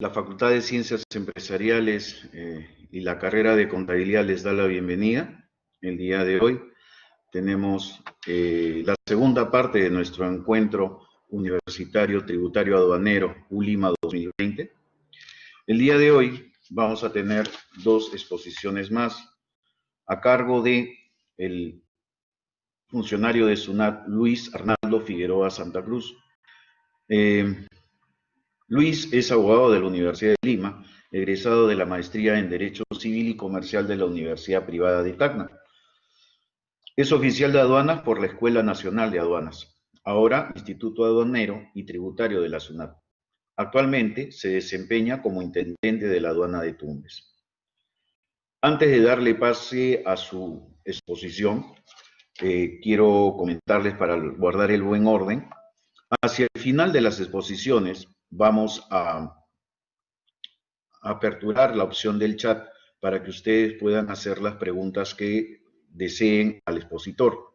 La Facultad de Ciencias Empresariales y la carrera de Contabilidad les da la bienvenida. El día de hoy tenemos la segunda parte de nuestro encuentro universitario tributario aduanero ULIMA 2020. El día de hoy vamos a tener dos exposiciones más a cargo de el funcionario de SUNAT, Luis Arnaldo Figueroa Santa Cruz. Luis es abogado de la Universidad de Lima, egresado de la maestría en Derecho Civil y Comercial de la Universidad Privada de Tacna. Es oficial de aduanas por la Escuela Nacional de Aduanas, ahora Instituto Aduanero y Tributario de la SUNAT. Actualmente se desempeña como intendente de la aduana de Tumbes. Antes de darle pase a su exposición, quiero comentarles para guardar el buen orden. Hacia el final de las exposiciones vamos a aperturar la opción del chat para que ustedes puedan hacer las preguntas que deseen al expositor.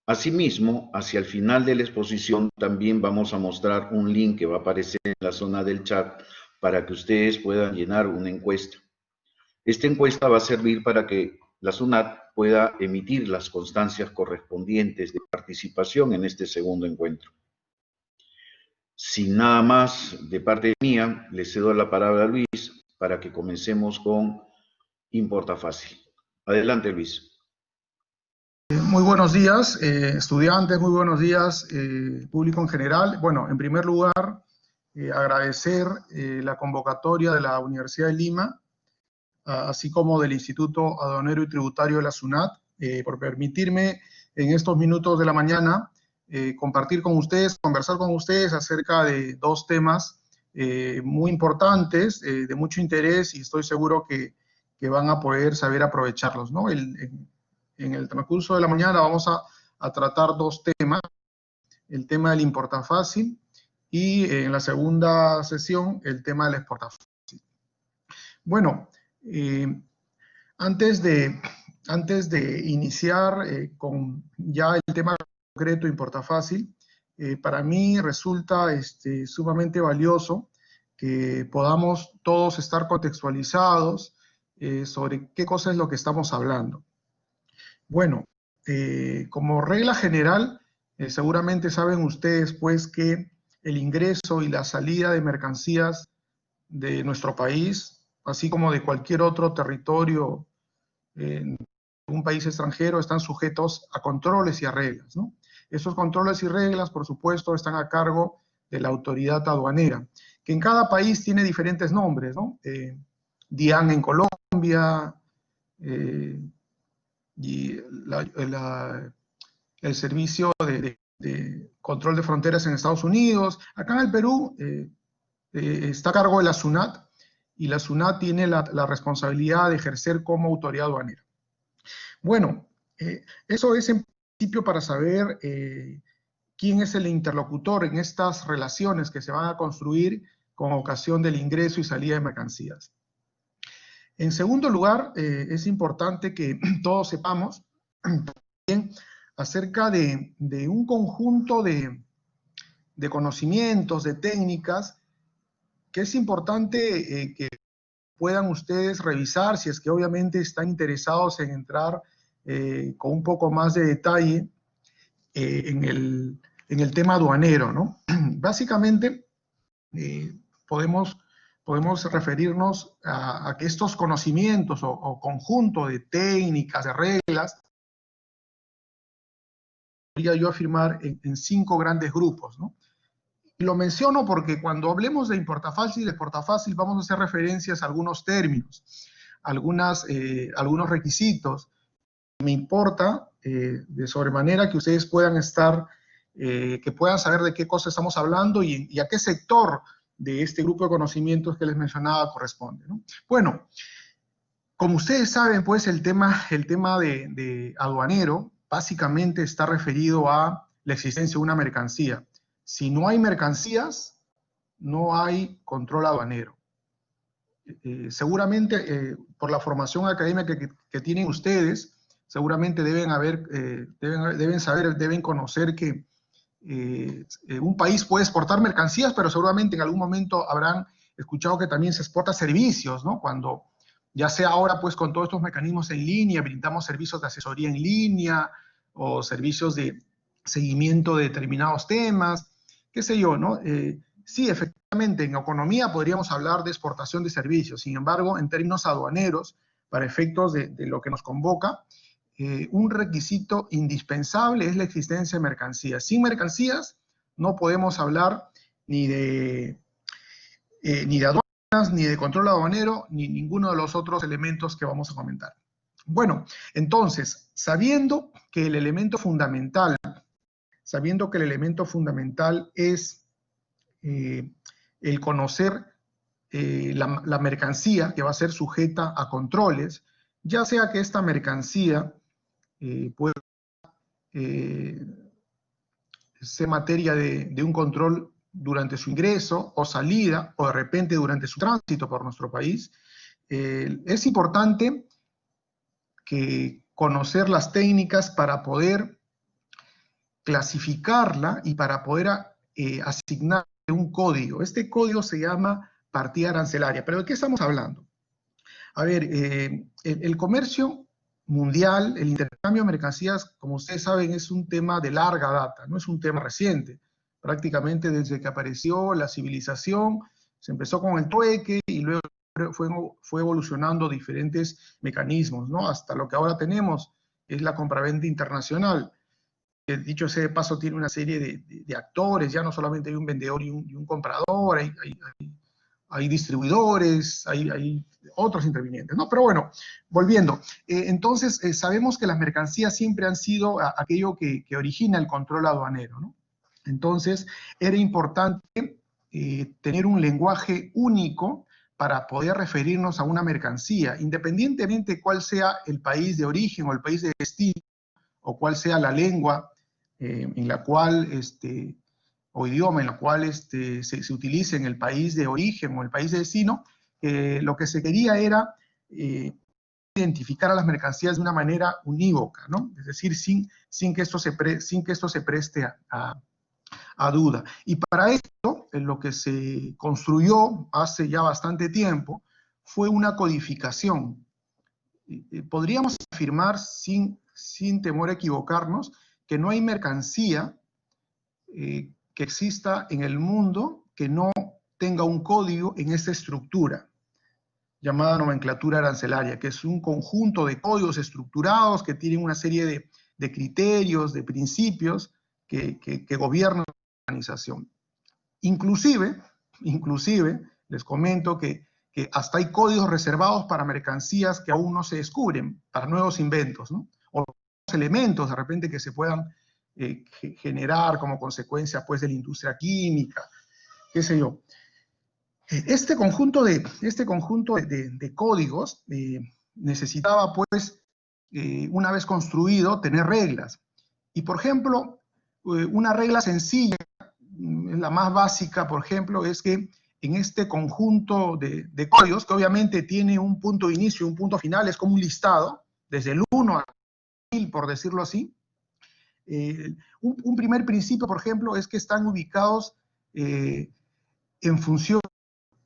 Asimismo, hacia el final de la exposición también vamos a mostrar un link que va a aparecer en la zona del chat para que ustedes puedan llenar una encuesta. Esta encuesta va a servir para que la SUNAT pueda emitir las constancias correspondientes de participación en este segundo encuentro. Sin nada más de parte mía, le cedo la palabra a Luis para que comencemos con Importa Fácil. Adelante, Luis. Muy buenos días, estudiantes, muy buenos días, público en general. Bueno, en primer lugar, agradecer la convocatoria de la Universidad de Lima, así como del Instituto Aduanero y Tributario de la SUNAT, por permitirme en estos minutos de la mañana compartir con ustedes, conversar con ustedes acerca de dos temas muy importantes, de mucho interés, y estoy seguro que van a poder saber aprovecharlos, ¿no? En el transcurso de la mañana vamos a tratar dos temas, el tema del importafácil y en la segunda sesión el tema del exportafácil. Bueno, antes de iniciar con ya el tema concreto importafácil, para mí resulta sumamente valioso que podamos todos estar contextualizados sobre qué cosa es lo que estamos hablando. Bueno, como regla general, seguramente saben ustedes pues que el ingreso y la salida de mercancías de nuestro país, así como de cualquier otro territorio en un país extranjero, están sujetos a controles y a reglas, ¿no? Esos controles y reglas, por supuesto, están a cargo de la autoridad aduanera, que en cada país tiene diferentes nombres, ¿no? DIAN en Colombia, y el servicio de control de fronteras en Estados Unidos. Acá en el Perú está a cargo de la SUNAT, y la SUNAT tiene la responsabilidad de ejercer como autoridad aduanera. Bueno, eso es en principio para saber quién es el interlocutor en estas relaciones que se van a construir con ocasión del ingreso y salida de mercancías. En segundo lugar, es importante que todos sepamos también acerca de un conjunto de conocimientos, de técnicas, que es importante que puedan ustedes revisar si es que obviamente están interesados en entrar con un poco más de detalle en el tema aduanero, ¿no? Básicamente, podemos referirnos a que estos conocimientos o conjunto de técnicas, de reglas, podría yo afirmar en 5 grandes grupos, ¿no? Y lo menciono porque cuando hablemos de importafácil y exportafácil vamos a hacer referencias a algunos términos, algunos requisitos. Me importa de sobremanera que ustedes puedan que puedan saber de qué cosa estamos hablando y a qué sector de este grupo de conocimientos que les mencionaba corresponde, ¿no? Bueno, como ustedes saben, pues el tema de aduanero básicamente está referido a la existencia de una mercancía. Si no hay mercancías, no hay control aduanero. Seguramente, por la formación académica que tienen ustedes, seguramente deben conocer que un país puede exportar mercancías, pero seguramente en algún momento habrán escuchado que también se exporta servicios, ¿no? Cuando, ya sea ahora pues con todos estos mecanismos en línea, brindamos servicios de asesoría en línea o servicios de seguimiento de determinados temas, qué sé yo, ¿no? Sí, efectivamente, en economía podríamos hablar de exportación de servicios. Sin embargo, en términos aduaneros, para efectos de lo que nos convoca, un requisito indispensable es la existencia de mercancías. Sin mercancías no podemos hablar ni de aduanas, ni de control aduanero, ni ninguno de los otros elementos que vamos a comentar. Bueno, entonces, sabiendo que el elemento fundamental es el conocer la mercancía que va a ser sujeta a controles, ya sea que esta mercancía pueda ser materia de un control durante su ingreso o salida, o de repente durante su tránsito por nuestro país, es importante conocer las técnicas para poder clasificarla y para poder asignar un código. Este código se llama partida arancelaria. ¿Pero de qué estamos hablando? A ver, el comercio mundial, el intercambio de mercancías, como ustedes saben, es un tema de larga data, no es un tema reciente. Prácticamente desde que apareció la civilización, se empezó con el trueque y luego fue evolucionando diferentes mecanismos, ¿no? Hasta lo que ahora tenemos es la compraventa internacional. Dicho sea de paso, tiene una serie de actores, ya no solamente hay un vendedor y un comprador, hay distribuidores, hay otros intervinientes, ¿no? Pero bueno, volviendo. Entonces, sabemos que las mercancías siempre han sido aquello que origina el control aduanero, ¿no? Entonces, era importante tener un lenguaje único para poder referirnos a una mercancía, independientemente cuál sea el país de origen o el país de destino, o cuál sea la lengua en la cual, o idioma en la cual se utilice en el país de origen o el país de destino, lo que se quería era identificar a las mercancías de una manera unívoca, ¿no? Es decir, sin que esto se preste a duda. Y para esto, lo que se construyó hace ya bastante tiempo fue una codificación. Podríamos afirmar sin temor a equivocarnos que no hay mercancía que exista en el mundo que no tenga un código en esta estructura llamada nomenclatura arancelaria, que es un conjunto de códigos estructurados que tienen una serie de criterios, de principios que gobiernan la organización. Inclusive, les comento que hasta hay códigos reservados para mercancías que aún no se descubren, para nuevos inventos, ¿no? O elementos de repente que se puedan generar como consecuencia pues de la industria química, qué sé yo. Este conjunto de códigos necesitaba pues, una vez construido, tener reglas. Y por ejemplo, una regla sencilla, la más básica, por ejemplo, es que en este conjunto de códigos, que obviamente tiene un punto de inicio y un punto final, es como un listado, desde el 1 al 1000, por decirlo así. Un primer principio, por ejemplo, es que están ubicados en función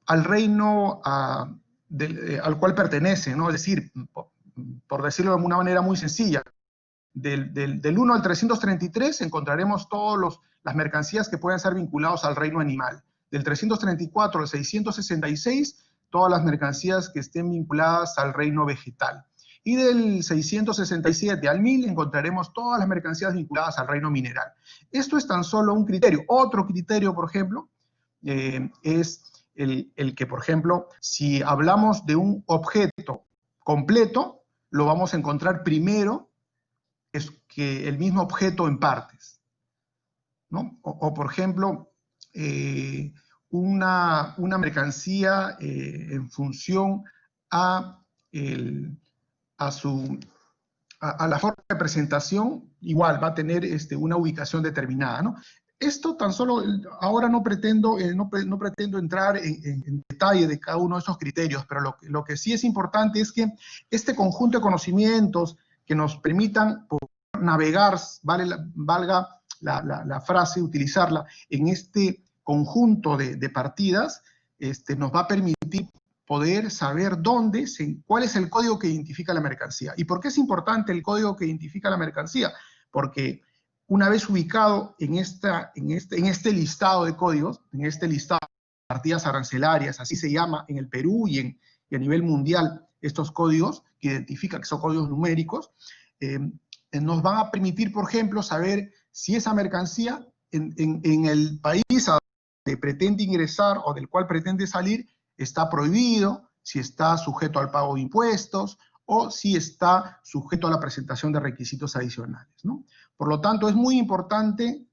al reino al cual pertenece, ¿no? Es decir, por decirlo de una manera muy sencilla, del 1 al 333 encontraremos todas las mercancías que pueden ser vinculadas al reino animal. Del 334 al 666, todas las mercancías que estén vinculadas al reino vegetal. Y del 667 al 1000 encontraremos todas las mercancías vinculadas al reino mineral. Esto es tan solo un criterio. Otro criterio, por ejemplo, es el que, por ejemplo, si hablamos de un objeto completo, lo vamos a encontrar primero que el mismo objeto en partes, ¿no? O por ejemplo, una mercancía en función a la forma de presentación, igual va a tener una ubicación determinada, ¿no? Esto tan solo, ahora no pretendo entrar en detalle de cada uno de estos criterios, pero lo que sí es importante es que este conjunto de conocimientos que nos permitan navegar, valga la frase, utilizarla en este conjunto de partidas, nos va a permitir poder saber cuál es el código que identifica la mercancía. ¿Y por qué es importante el código que identifica la mercancía? Porque una vez ubicado en este listado de códigos, en este listado de partidas arancelarias, así se llama en el Perú y a nivel mundial, estos códigos que identifican, que son códigos numéricos, nos van a permitir, por ejemplo, saber si esa mercancía en el país a donde pretende ingresar o del cual pretende salir está prohibido, si está sujeto al pago de impuestos o si está sujeto a la presentación de requisitos adicionales, ¿no? Por lo tanto, es muy importante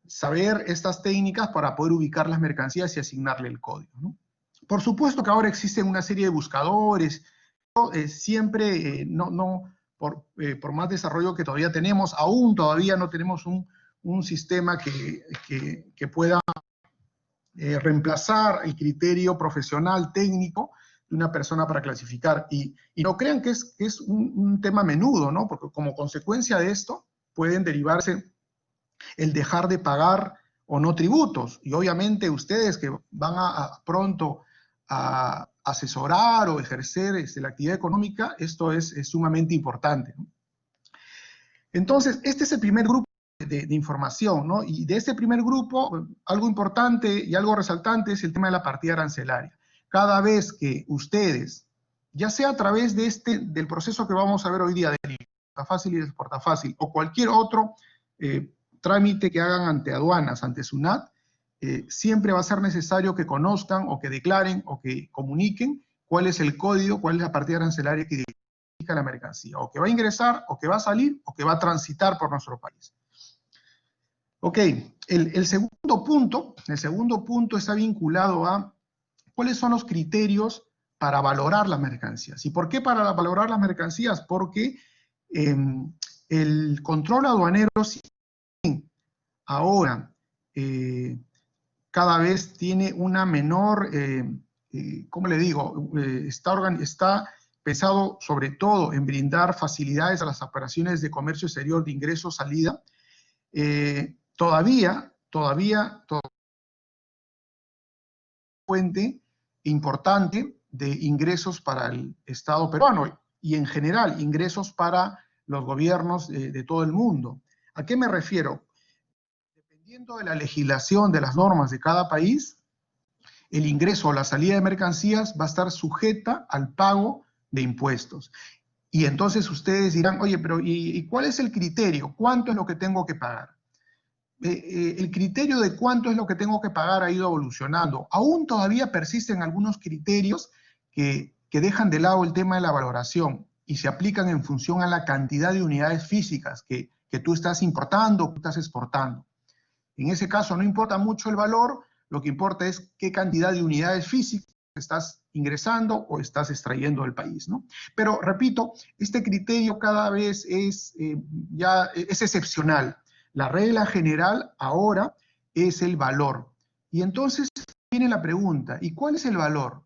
saber estas técnicas para poder ubicar las mercancías y asignarle el código, ¿no? Por supuesto que ahora existen una serie de buscadores, siempre, por más desarrollo que todavía tenemos, aún todavía no tenemos un sistema que pueda reemplazar el criterio profesional, técnico, de una persona para clasificar. Y no crean que es un tema menudo, ¿no? Porque como consecuencia de esto pueden derivarse el dejar de pagar o no tributos. Y obviamente ustedes que van pronto a asesorar o ejercer la actividad económica, esto es sumamente importante, ¿no? Entonces, este es el primer grupo de información, ¿no? Y de este primer grupo, algo importante y algo resaltante es el tema de la partida arancelaria. Cada vez que ustedes, ya sea a través del proceso que vamos a ver hoy día, del Portafácil y del Portafácil, o cualquier otro trámite que hagan ante aduanas, ante SUNAT, siempre va a ser necesario que conozcan o que declaren o que comuniquen cuál es el código, cuál es la partida arancelaria que identifica la mercancía, o que va a ingresar, o que va a salir, o que va a transitar por nuestro país. Ok, el segundo punto está vinculado a cuáles son los criterios para valorar las mercancías. ¿Y por qué para valorar las mercancías? Porque el control aduanero ahora cada vez tiene una menor, ¿cómo le digo? Está pensado sobre todo en brindar facilidades a las operaciones de comercio exterior, de ingreso, salida. Todavía fuente importante de ingresos para el Estado peruano y en general ingresos para los gobiernos de todo el mundo. ¿A qué me refiero? Dependiendo de la legislación, de las normas de cada país, el ingreso o la salida de mercancías va a estar sujeta al pago de impuestos. Y entonces ustedes dirán, oye, pero ¿y cuál es el criterio? ¿Cuánto es lo que tengo que pagar? El criterio de cuánto es lo que tengo que pagar ha ido evolucionando. Aún todavía persisten algunos criterios que dejan de lado el tema de la valoración y se aplican en función a la cantidad de unidades físicas que tú estás importando o que estás exportando. En ese caso no importa mucho el valor, lo que importa es qué cantidad de unidades físicas estás ingresando o estás extrayendo del país, ¿no? Pero, repito, este criterio cada vez es excepcional. La regla general ahora es el valor. Y entonces viene la pregunta, ¿y cuál es el valor?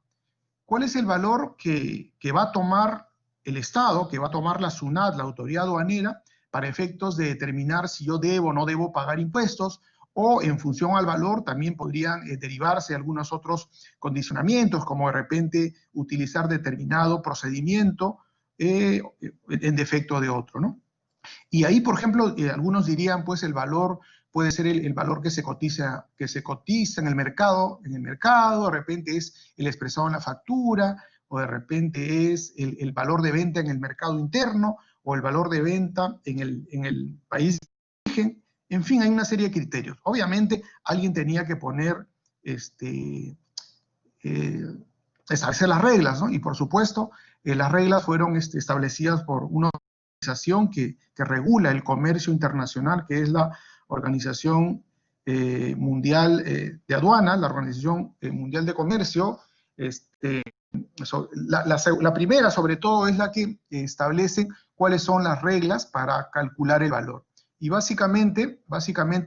¿Cuál es el valor que va a tomar el Estado, que va a tomar la SUNAT, la autoridad aduanera, para efectos de determinar si yo debo o no debo pagar impuestos? O en función al valor también podrían derivarse algunos otros condicionamientos, como de repente utilizar determinado procedimiento en defecto de otro, ¿no? Y ahí, por ejemplo, algunos dirían, pues el valor puede ser el valor que se cotiza en el mercado, de repente es el expresado en la factura, o de repente es el valor de venta en el mercado interno, o el valor de venta en el país de origen. En fin, hay una serie de criterios. Obviamente, alguien tenía que poner, establecer las reglas, ¿no? Y por supuesto, las reglas fueron establecidas por una organización que regula el comercio internacional, que es la Organización Mundial de Aduanas, la Organización Mundial de Comercio. La primera, sobre todo, es la que establece cuáles son las reglas para calcular el valor. Y básicamente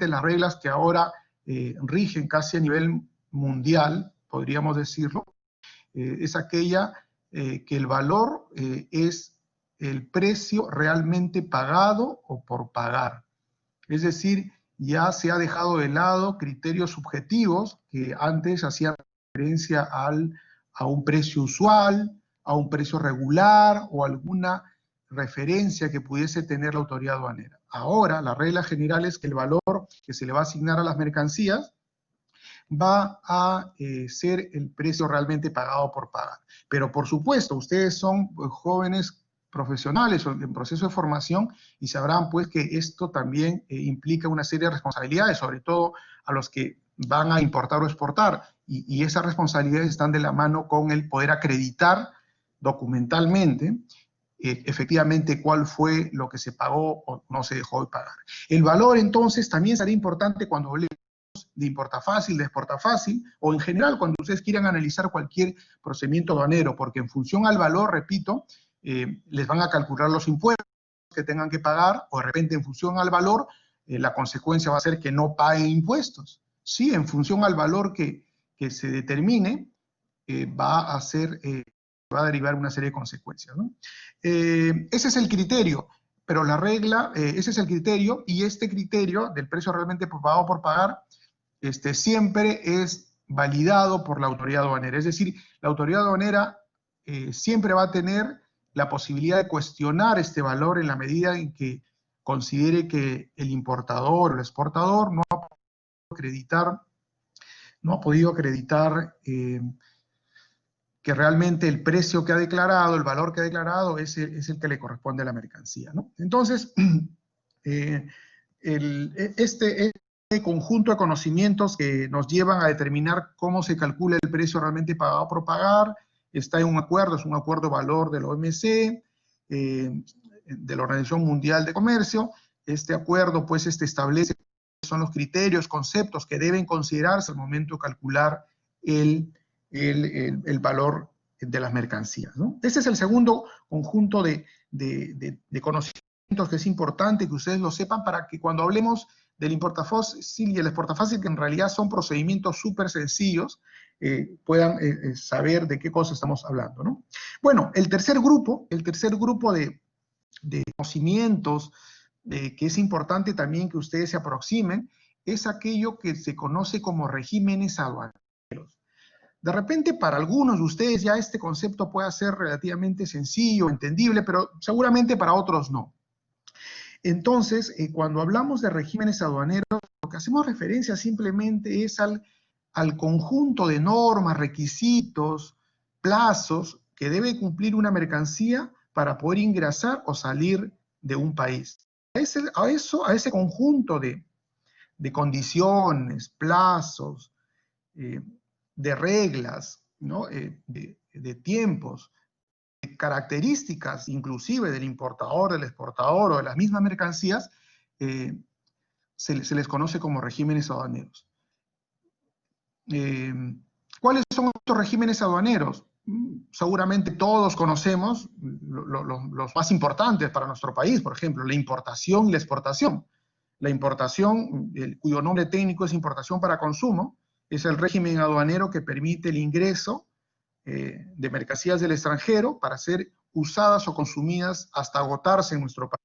las reglas que ahora rigen casi a nivel mundial, podríamos decirlo, es aquella que el valor es el precio realmente pagado o por pagar. Es decir, ya se ha dejado de lado criterios subjetivos que antes hacían referencia a un precio usual, a un precio regular o alguna referencia que pudiese tener la autoridad aduanera. Ahora, la regla general es que el valor que se le va a asignar a las mercancías va a ser el precio realmente pagado por pagar. Pero por supuesto, ustedes son jóvenes profesionales o en proceso de formación y sabrán pues que esto también implica una serie de responsabilidades, sobre todo a los que van a importar o exportar, y esas responsabilidades están de la mano con el poder acreditar documentalmente efectivamente cuál fue lo que se pagó o no se dejó de pagar. El valor entonces también será importante cuando hablemos de importa fácil, de exporta fácil, o en general cuando ustedes quieran analizar cualquier procedimiento aduanero, porque en función al valor, repito, les van a calcular los impuestos que tengan que pagar, o de repente en función al valor, la consecuencia va a ser que no paguen impuestos. Sí, en función al valor que se determine, va a derivar una serie de consecuencias, ¿no? Ese es el criterio, pero la regla, ese es el criterio, y este criterio del precio realmente pagado por pagar, siempre es validado por la autoridad aduanera. Es decir, la autoridad aduanera siempre va a tener la posibilidad de cuestionar este valor en la medida en que considere que el importador o el exportador no ha podido acreditar que realmente el precio que ha declarado, el valor que ha declarado es el que le corresponde a la mercancía, ¿no? Entonces, este conjunto de conocimientos que nos llevan a determinar cómo se calcula el precio realmente pagado por pagar, está en un acuerdo, es un acuerdo de valor de la OMC, de la Organización Mundial de Comercio. Este acuerdo pues establece cuáles son los criterios, conceptos que deben considerarse al momento de calcular el valor de las mercancías, ¿no? Este es el segundo conjunto de conocimientos que es importante que ustedes lo sepan para que cuando hablemos del importafácil y el exportafácil, que en realidad son procedimientos súper sencillos, puedan saber de qué cosa estamos hablando, ¿no? Bueno, el tercer grupo de conocimientos que es importante también que ustedes se aproximen, es aquello que se conoce como regímenes aduaneros. De repente, para algunos de ustedes ya este concepto puede ser relativamente sencillo, entendible, pero seguramente para otros no. Entonces, cuando hablamos de regímenes aduaneros, lo que hacemos referencia simplemente es al conjunto de normas, requisitos, plazos que debe cumplir una mercancía para poder ingresar o salir de un país. A ese conjunto de condiciones, plazos, de reglas, ¿no? de tiempos, de características inclusive del importador, del exportador o de las mismas mercancías, se les conoce como regímenes aduaneros. ¿Cuáles son estos regímenes aduaneros? Seguramente todos conocemos los más importantes para nuestro país, por ejemplo, la importación y la exportación. La importación, cuyo nombre técnico es importación para consumo, es el régimen aduanero que permite el ingreso de mercancías del extranjero para ser usadas o consumidas hasta agotarse en nuestro país.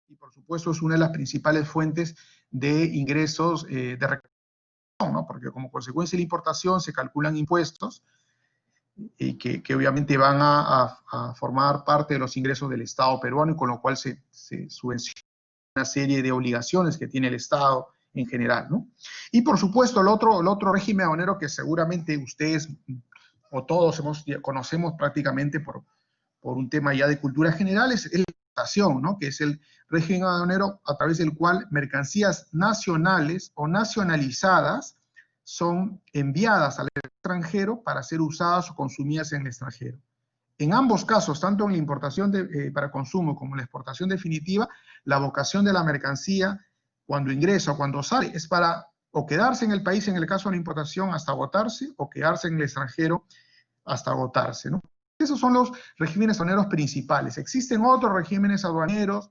Y por supuesto es una de las principales fuentes de ingresos de recaudación, ¿no? Porque como consecuencia de la importación se calculan impuestos y que obviamente van a formar parte de los ingresos del Estado peruano, y con lo cual se subvenciona una serie de obligaciones que tiene el Estado en general, ¿no? Y por supuesto el otro régimen aduanero que seguramente ustedes o todos conocemos prácticamente por un tema ya de cultura general, es la importación, ¿no? Que es el régimen aduanero a través del cual mercancías nacionales o nacionalizadas son enviadas al extranjero para ser usadas o consumidas en el extranjero. En ambos casos, tanto en la importación para consumo como en la exportación definitiva, la vocación de la mercancía cuando ingresa o cuando sale es para o quedarse en el país, en el caso de la importación, hasta agotarse, o quedarse en el extranjero hasta agotarse, ¿no? Esos son los regímenes aduaneros principales. Existen otros regímenes aduaneros,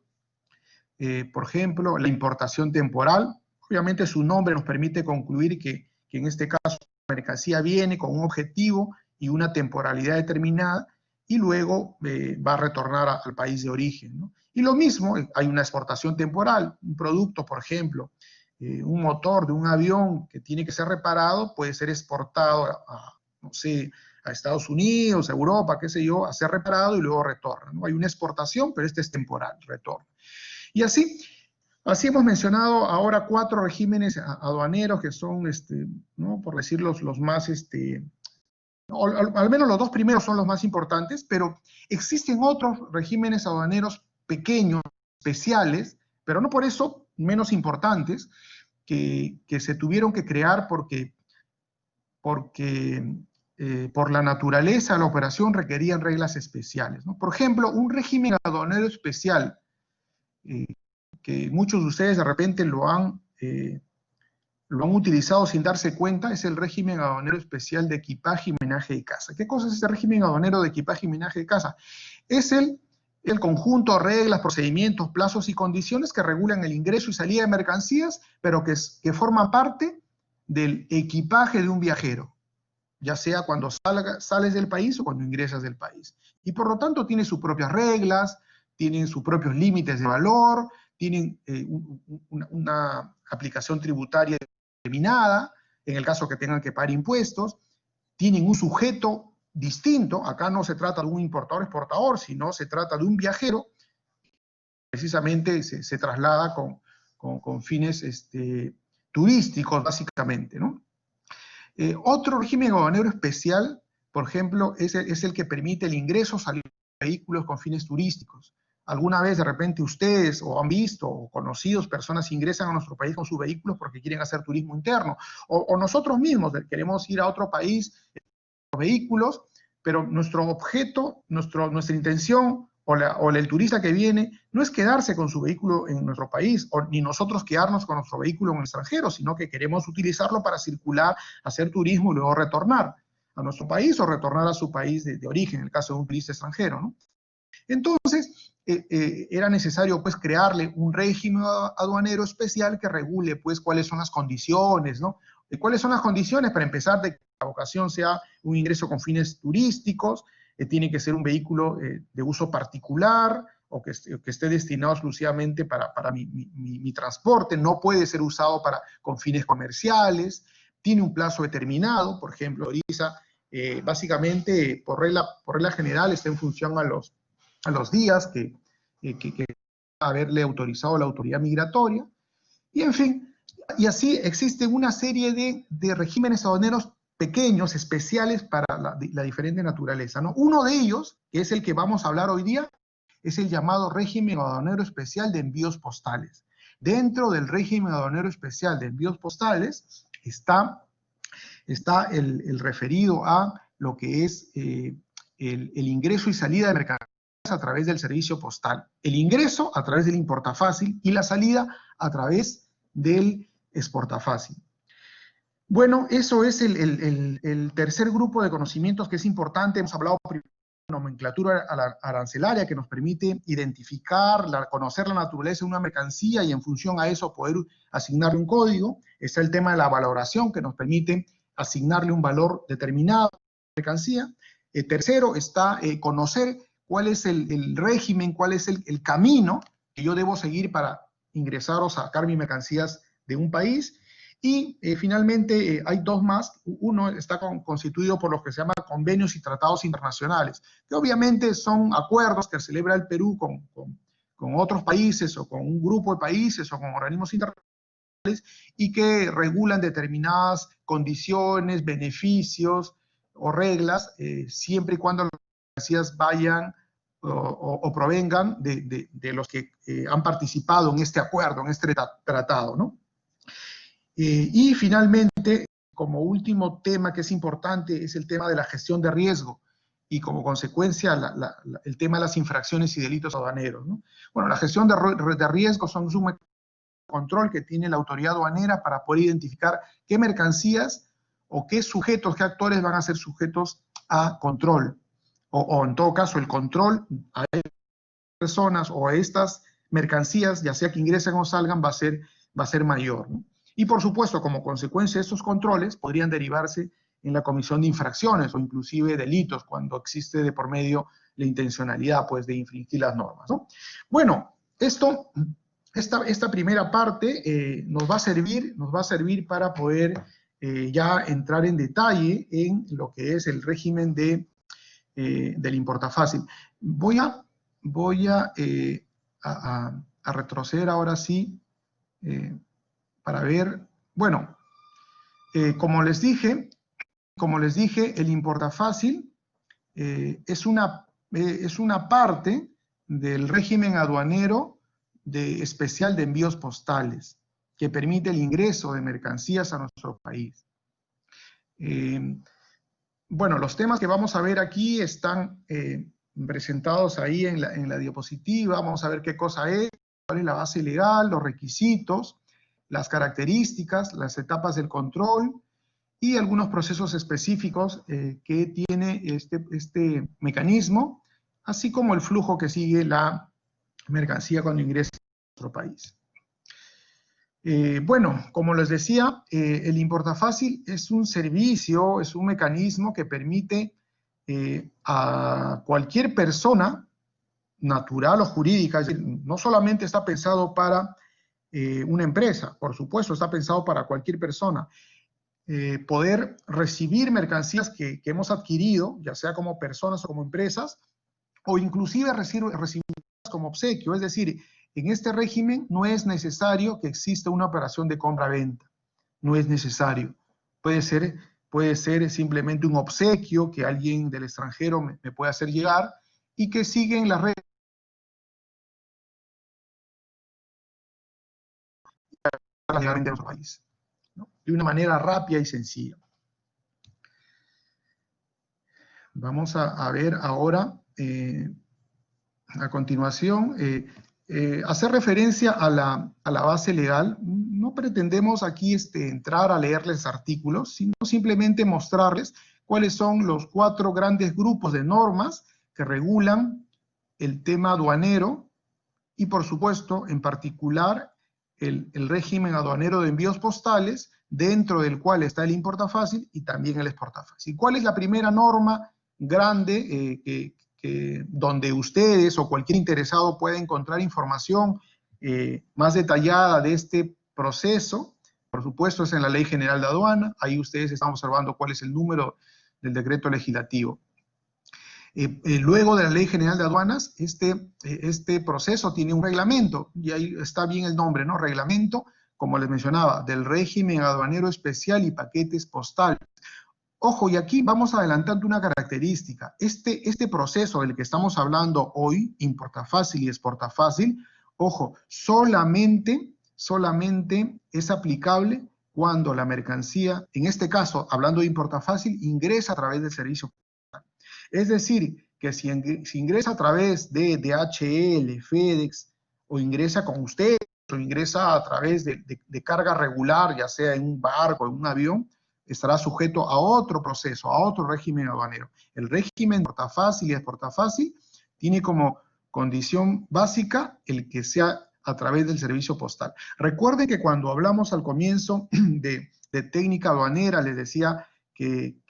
por ejemplo, la importación temporal. Obviamente su nombre nos permite concluir que en este caso la mercancía viene con un objetivo y una temporalidad determinada, y luego va a retornar al país de origen, ¿no? Y lo mismo, hay una exportación temporal, un producto, por ejemplo, un motor de un avión que tiene que ser reparado, puede ser exportado no sé, a Estados Unidos, a Europa, qué sé yo, a ser reparado y luego retorna, ¿no? Hay una exportación, pero este es temporal, retorna. Y así hemos mencionado ahora 4 regímenes aduaneros que son, ¿no? Por decir los más, al menos los 2 primeros son los más importantes, pero existen otros regímenes aduaneros pequeños, especiales, pero no por eso menos importantes, que se tuvieron que crear porque por la naturaleza de la operación requerían reglas especiales, ¿no? Por ejemplo, un régimen aduanero especial, que muchos de ustedes de repente lo han utilizado sin darse cuenta, es el régimen aduanero especial de equipaje y menaje de caza. ¿Qué cosa es este régimen aduanero de equipaje y menaje de caza? Es el conjunto de reglas, procedimientos, plazos y condiciones que regulan el ingreso y salida de mercancías, pero que forman parte del equipaje de un viajero, ya sea cuando sales del país o cuando ingresas del país. Y por lo tanto tiene sus propias reglas, tienen sus propios límites de valor, tienen una aplicación tributaria determinada, en el caso que tengan que pagar impuestos, tienen un sujeto distinto. Acá no se trata de un importador-exportador, sino se trata de un viajero, precisamente se traslada con fines turísticos, básicamente, ¿no? Otro régimen aduanero especial, por ejemplo, es el que permite el ingreso o salida de vehículos con fines turísticos. Alguna vez de repente ustedes o han visto o conocidos personas ingresan a nuestro país con sus vehículos porque quieren hacer turismo interno, o nosotros mismos queremos ir a otro país con vehículos, pero nuestro objeto, nuestra intención o el turista que viene no es quedarse con su vehículo en nuestro país, ni nosotros quedarnos con nuestro vehículo en el extranjero, sino que queremos utilizarlo para circular, hacer turismo y luego retornar a nuestro país o retornar a su país de origen, en el caso de un turista extranjero, ¿no? Entonces, era necesario pues crearle un régimen aduanero especial que regule pues cuáles son las condiciones, ¿no? ¿Cuáles son las condiciones? Para empezar, de que la vocación sea un ingreso con fines turísticos, tiene que ser un vehículo de uso particular o que esté destinado exclusivamente para mi transporte, no puede ser usado con fines comerciales, tiene un plazo determinado, por ejemplo, Orisa, básicamente por regla general está en función a los días que haberle autorizado la autoridad migratoria, y en fin, y así existen una serie de regímenes aduaneros pequeños, especiales para la diferente naturaleza, ¿no? Uno de ellos, que es el que vamos a hablar hoy día, es el llamado régimen aduanero especial de envíos postales. Dentro del régimen aduanero especial de envíos postales está el referido a lo que es el ingreso y salida de mercancías a través del servicio postal. El ingreso a través del importafácil y la salida a través del exportafácil. Bueno, eso es el tercer grupo de conocimientos que es importante. Hemos hablado primero de la nomenclatura arancelaria, que nos permite identificar, conocer la naturaleza de una mercancía y en función a eso poder asignarle un código. Está el tema de la valoración, que nos permite asignarle un valor determinado a la mercancía. Tercero está conocer cuál es el régimen, cuál es el camino que yo debo seguir para ingresar o sacar mis mercancías de un país. Y finalmente hay 2 más. Uno está constituido por lo que se llama convenios y tratados internacionales, que obviamente son acuerdos que celebra el Perú con otros países o con un grupo de países o con organismos internacionales y que regulan determinadas condiciones, beneficios o reglas, siempre y cuando las mercancías vayan o provengan de los que han participado en este acuerdo, en este tratado, ¿no? Y finalmente, como último tema que es importante, es el tema de la gestión de riesgo y como consecuencia el tema de las infracciones y delitos aduaneros, ¿no? Bueno, la gestión de riesgo son un control que tiene la autoridad aduanera para poder identificar qué mercancías o qué sujetos, qué actores van a ser sujetos a control, o en todo caso el control a estas personas o a estas mercancías, ya sea que ingresen o salgan, va a ser mayor, ¿no? Y por supuesto, como consecuencia de estos controles, podrían derivarse en la comisión de infracciones o inclusive delitos, cuando existe de por medio la intencionalidad, pues, de infringir las normas, ¿no? Bueno, esta primera parte nos va a servir para poder ya entrar en detalle en lo que es el régimen del importafácil. Voy a retroceder ahora sí para ver, bueno, como les dije, el importafácil es una parte del régimen aduanero especial de envíos postales que permite el ingreso de mercancías a nuestro país. Bueno, los temas que vamos a ver aquí están presentados ahí en la diapositiva. Vamos a ver qué cosa es, cuál es la base legal, los requisitos, las características, las etapas del control y algunos procesos específicos que tiene este mecanismo, así como el flujo que sigue la mercancía cuando ingresa a nuestro país. Bueno, como les decía, el importafácil es un servicio, es un mecanismo que permite a cualquier persona, natural o jurídica, es decir, no solamente está pensado para una empresa, por supuesto, está pensado para cualquier persona, poder recibir mercancías que hemos adquirido, ya sea como personas o como empresas, o inclusive recibirlas como obsequio, es decir, en este régimen no es necesario que exista una operación de compra-venta, no es necesario. Puede ser simplemente un obsequio que alguien del extranjero me puede hacer llegar y que sigue en las redes legalmente en nuestro país, ¿no? De una manera rápida y sencilla. Vamos a ver ahora, a continuación, hacer referencia a la base legal. No pretendemos aquí entrar a leerles artículos, sino simplemente mostrarles cuáles son los 4 grandes grupos de normas que regulan el tema aduanero y, por supuesto, en particular, el régimen aduanero de envíos postales, dentro del cual está el importafácil y también el exportafácil. ¿Cuál es la primera norma grande donde ustedes o cualquier interesado puede encontrar información más detallada de este proceso? Por supuesto, es en la Ley General de Aduana. Ahí ustedes están observando cuál es el número del decreto legislativo. Luego de la Ley General de Aduanas, este proceso tiene un reglamento, y ahí está bien el nombre, ¿no? Reglamento, como les mencionaba, del régimen aduanero especial y paquetes postales. Ojo, y aquí vamos adelantando una característica. Este proceso del que estamos hablando hoy, importafácil y exportafácil, ojo, solamente es aplicable cuando la mercancía, en este caso, hablando de importafácil, ingresa a través del servicio postal. Es decir, que si ingresa a través de DHL, FedEx, o ingresa con ustedes, o ingresa a través de carga regular, ya sea en un barco, en un avión, estará sujeto a otro proceso, a otro régimen aduanero. El régimen importafácil y exportafácil tiene como condición básica el que sea a través del servicio postal. Recuerden que cuando hablamos al comienzo de técnica aduanera, les decía que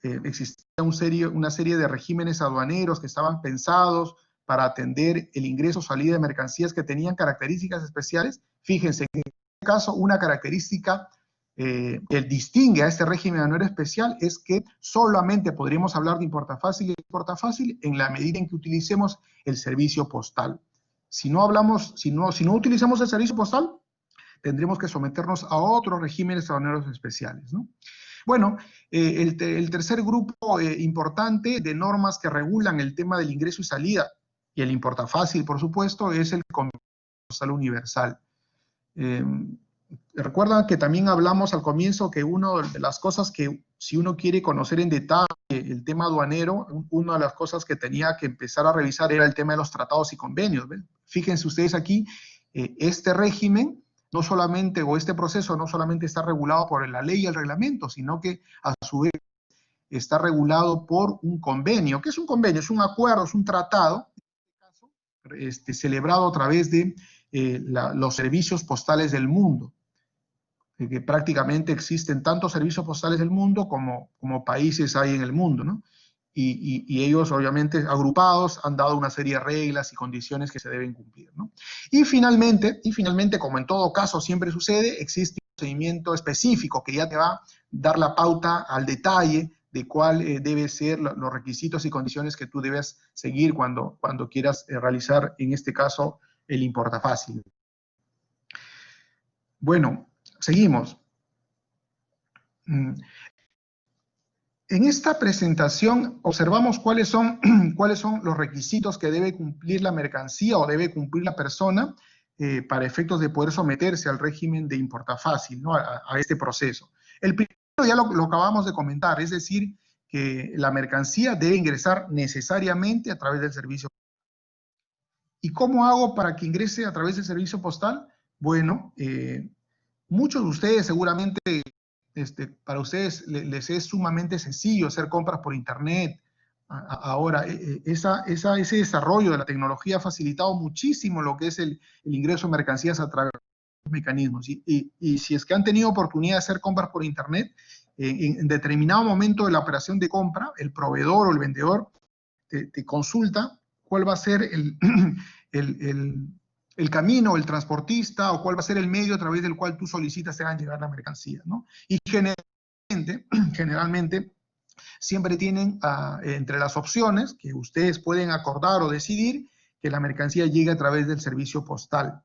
existía una serie de regímenes aduaneros que estaban pensados para atender el ingreso o salida de mercancías que tenían características especiales. Fíjense que en este caso una característica que distingue a este régimen aduanero especial es que solamente podríamos hablar de importafácil y exportafácil en la medida en que utilicemos el servicio postal. Si no utilizamos el servicio postal, tendremos que someternos a otros regímenes aduaneros especiales, ¿no? Bueno, el tercer grupo importante de normas que regulan el tema del ingreso y salida, y el importafácil, por supuesto, es el convenio postal universal. Recuerdan que también hablamos al comienzo que una de las cosas que, si uno quiere conocer en detalle el tema aduanero, una de las cosas que tenía que empezar a revisar era el tema de los tratados y convenios, ¿ven? Fíjense ustedes aquí, este régimen, no solamente, o este proceso no solamente está regulado por la ley y el reglamento, sino que a su vez está regulado por un convenio. ¿Qué es un convenio? Es un acuerdo, es un tratado, en este caso, celebrado a través de los servicios postales del mundo. que prácticamente existen tantos servicios postales del mundo como países hay en el mundo, ¿no? Y ellos, obviamente, agrupados, han dado una serie de reglas y condiciones que se deben cumplir, ¿no? Y finalmente, como en todo caso siempre sucede, existe un procedimiento específico que ya te va a dar la pauta al detalle de cuál deben ser los requisitos y condiciones que tú debes seguir cuando quieras realizar, en este caso, el importafácil. Bueno, seguimos. En esta presentación observamos cuáles son los requisitos que debe cumplir la mercancía o debe cumplir la persona para efectos de poder someterse al régimen de importafácil, ¿no? a este proceso. El primero ya lo acabamos de comentar, es decir, que la mercancía debe ingresar necesariamente a través del servicio. ¿Y cómo hago para que ingrese a través del servicio postal? Bueno, muchos de ustedes seguramente, para ustedes les es sumamente sencillo hacer compras por internet. Ahora, ese desarrollo de la tecnología ha facilitado muchísimo lo que es el ingreso de mercancías a través de los mecanismos. Y si es que han tenido oportunidad de hacer compras por internet, en determinado momento de la operación de compra, el proveedor o el vendedor te consulta cuál va a ser el camino, el transportista, o cuál va a ser el medio a través del cual tú solicitas se hagan llegar la mercancía, ¿no? Y generalmente siempre tienen entre las opciones que ustedes pueden acordar o decidir que la mercancía llegue a través del servicio postal.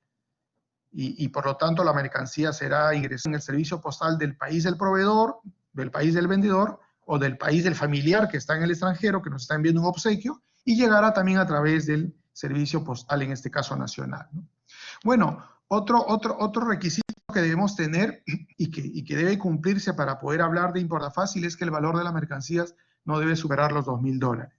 Y por lo tanto la mercancía será ingresada en el servicio postal del país del proveedor, del país del vendedor o del país del familiar que está en el extranjero, que nos está enviando un obsequio, y llegará también a través del servicio postal, en este caso nacional, ¿no? Bueno, otro requisito que debemos tener y que debe cumplirse para poder hablar de importafácil es que el valor de las mercancías no debe superar los $2.000.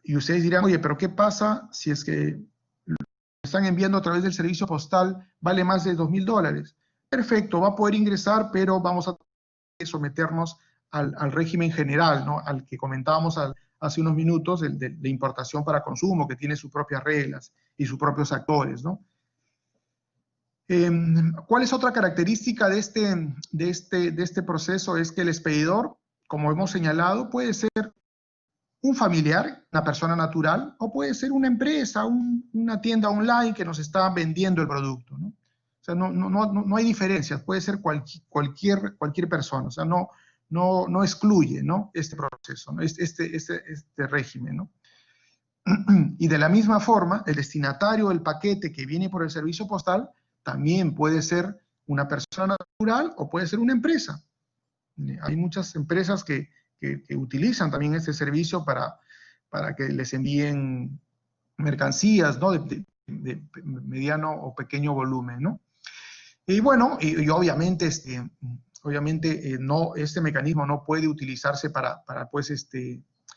Y ustedes dirán, oye, pero ¿qué pasa si es que lo están enviando a través del servicio postal vale más de $2.000? Perfecto, va a poder ingresar, pero vamos a someternos al régimen general, ¿no? Al que comentábamos hace unos minutos, el de importación para consumo, que tiene sus propias reglas y sus propios actores, ¿no? ¿Cuál es otra característica de este proceso? Es que el expedidor, como hemos señalado, puede ser un familiar, una persona natural, o puede ser una empresa, una tienda online que nos está vendiendo el producto, ¿no? O sea, no hay diferencias, puede ser cualquier persona, o sea, no excluye, ¿no? Este proceso, ¿no? este régimen, ¿no? Y de la misma forma, el destinatario del paquete que viene por el servicio postal también puede ser una persona natural o puede ser una empresa. Hay muchas empresas que utilizan también este servicio para que les envíen mercancías, ¿no? de mediano o pequeño volumen, ¿no? Y bueno, y obviamente, este mecanismo no puede utilizarse para pues,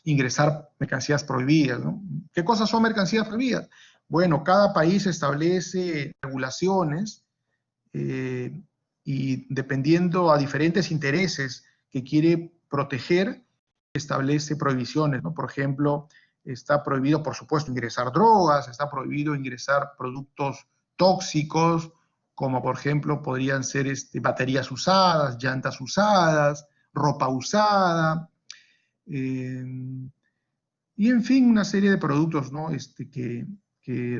ingresar mercancías prohibidas, ¿no? ¿Qué cosas son mercancías prohibidas? Bueno, cada país establece regulaciones y dependiendo a diferentes intereses que quiere proteger, establece prohibiciones, ¿no? Por ejemplo, está prohibido, por supuesto, ingresar drogas, está prohibido ingresar productos tóxicos, como por ejemplo podrían ser baterías usadas, llantas usadas, ropa usada, y en fin, una serie de productos, ¿no?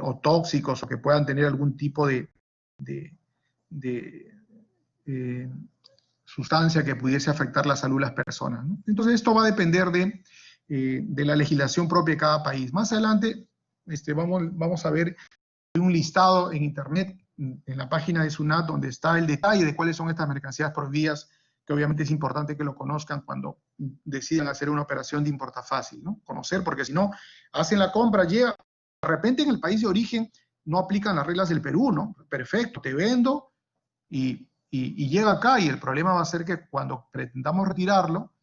O tóxicos o que puedan tener algún tipo de sustancia que pudiese afectar la salud de las personas, ¿no? Entonces esto va a depender de la legislación propia de cada país. Más adelante vamos a ver un listado en internet, en la página de SUNAT, donde está el detalle de cuáles son estas mercancías prohibidas, que obviamente es importante que lo conozcan cuando decidan hacer una operación de importafácil, ¿no? Conocer, porque si no, hacen la compra, llega, de repente en el país de origen no aplican las reglas del Perú, ¿no? Perfecto, te vendo y llega acá, y el problema va a ser que cuando pretendamos retirarlo,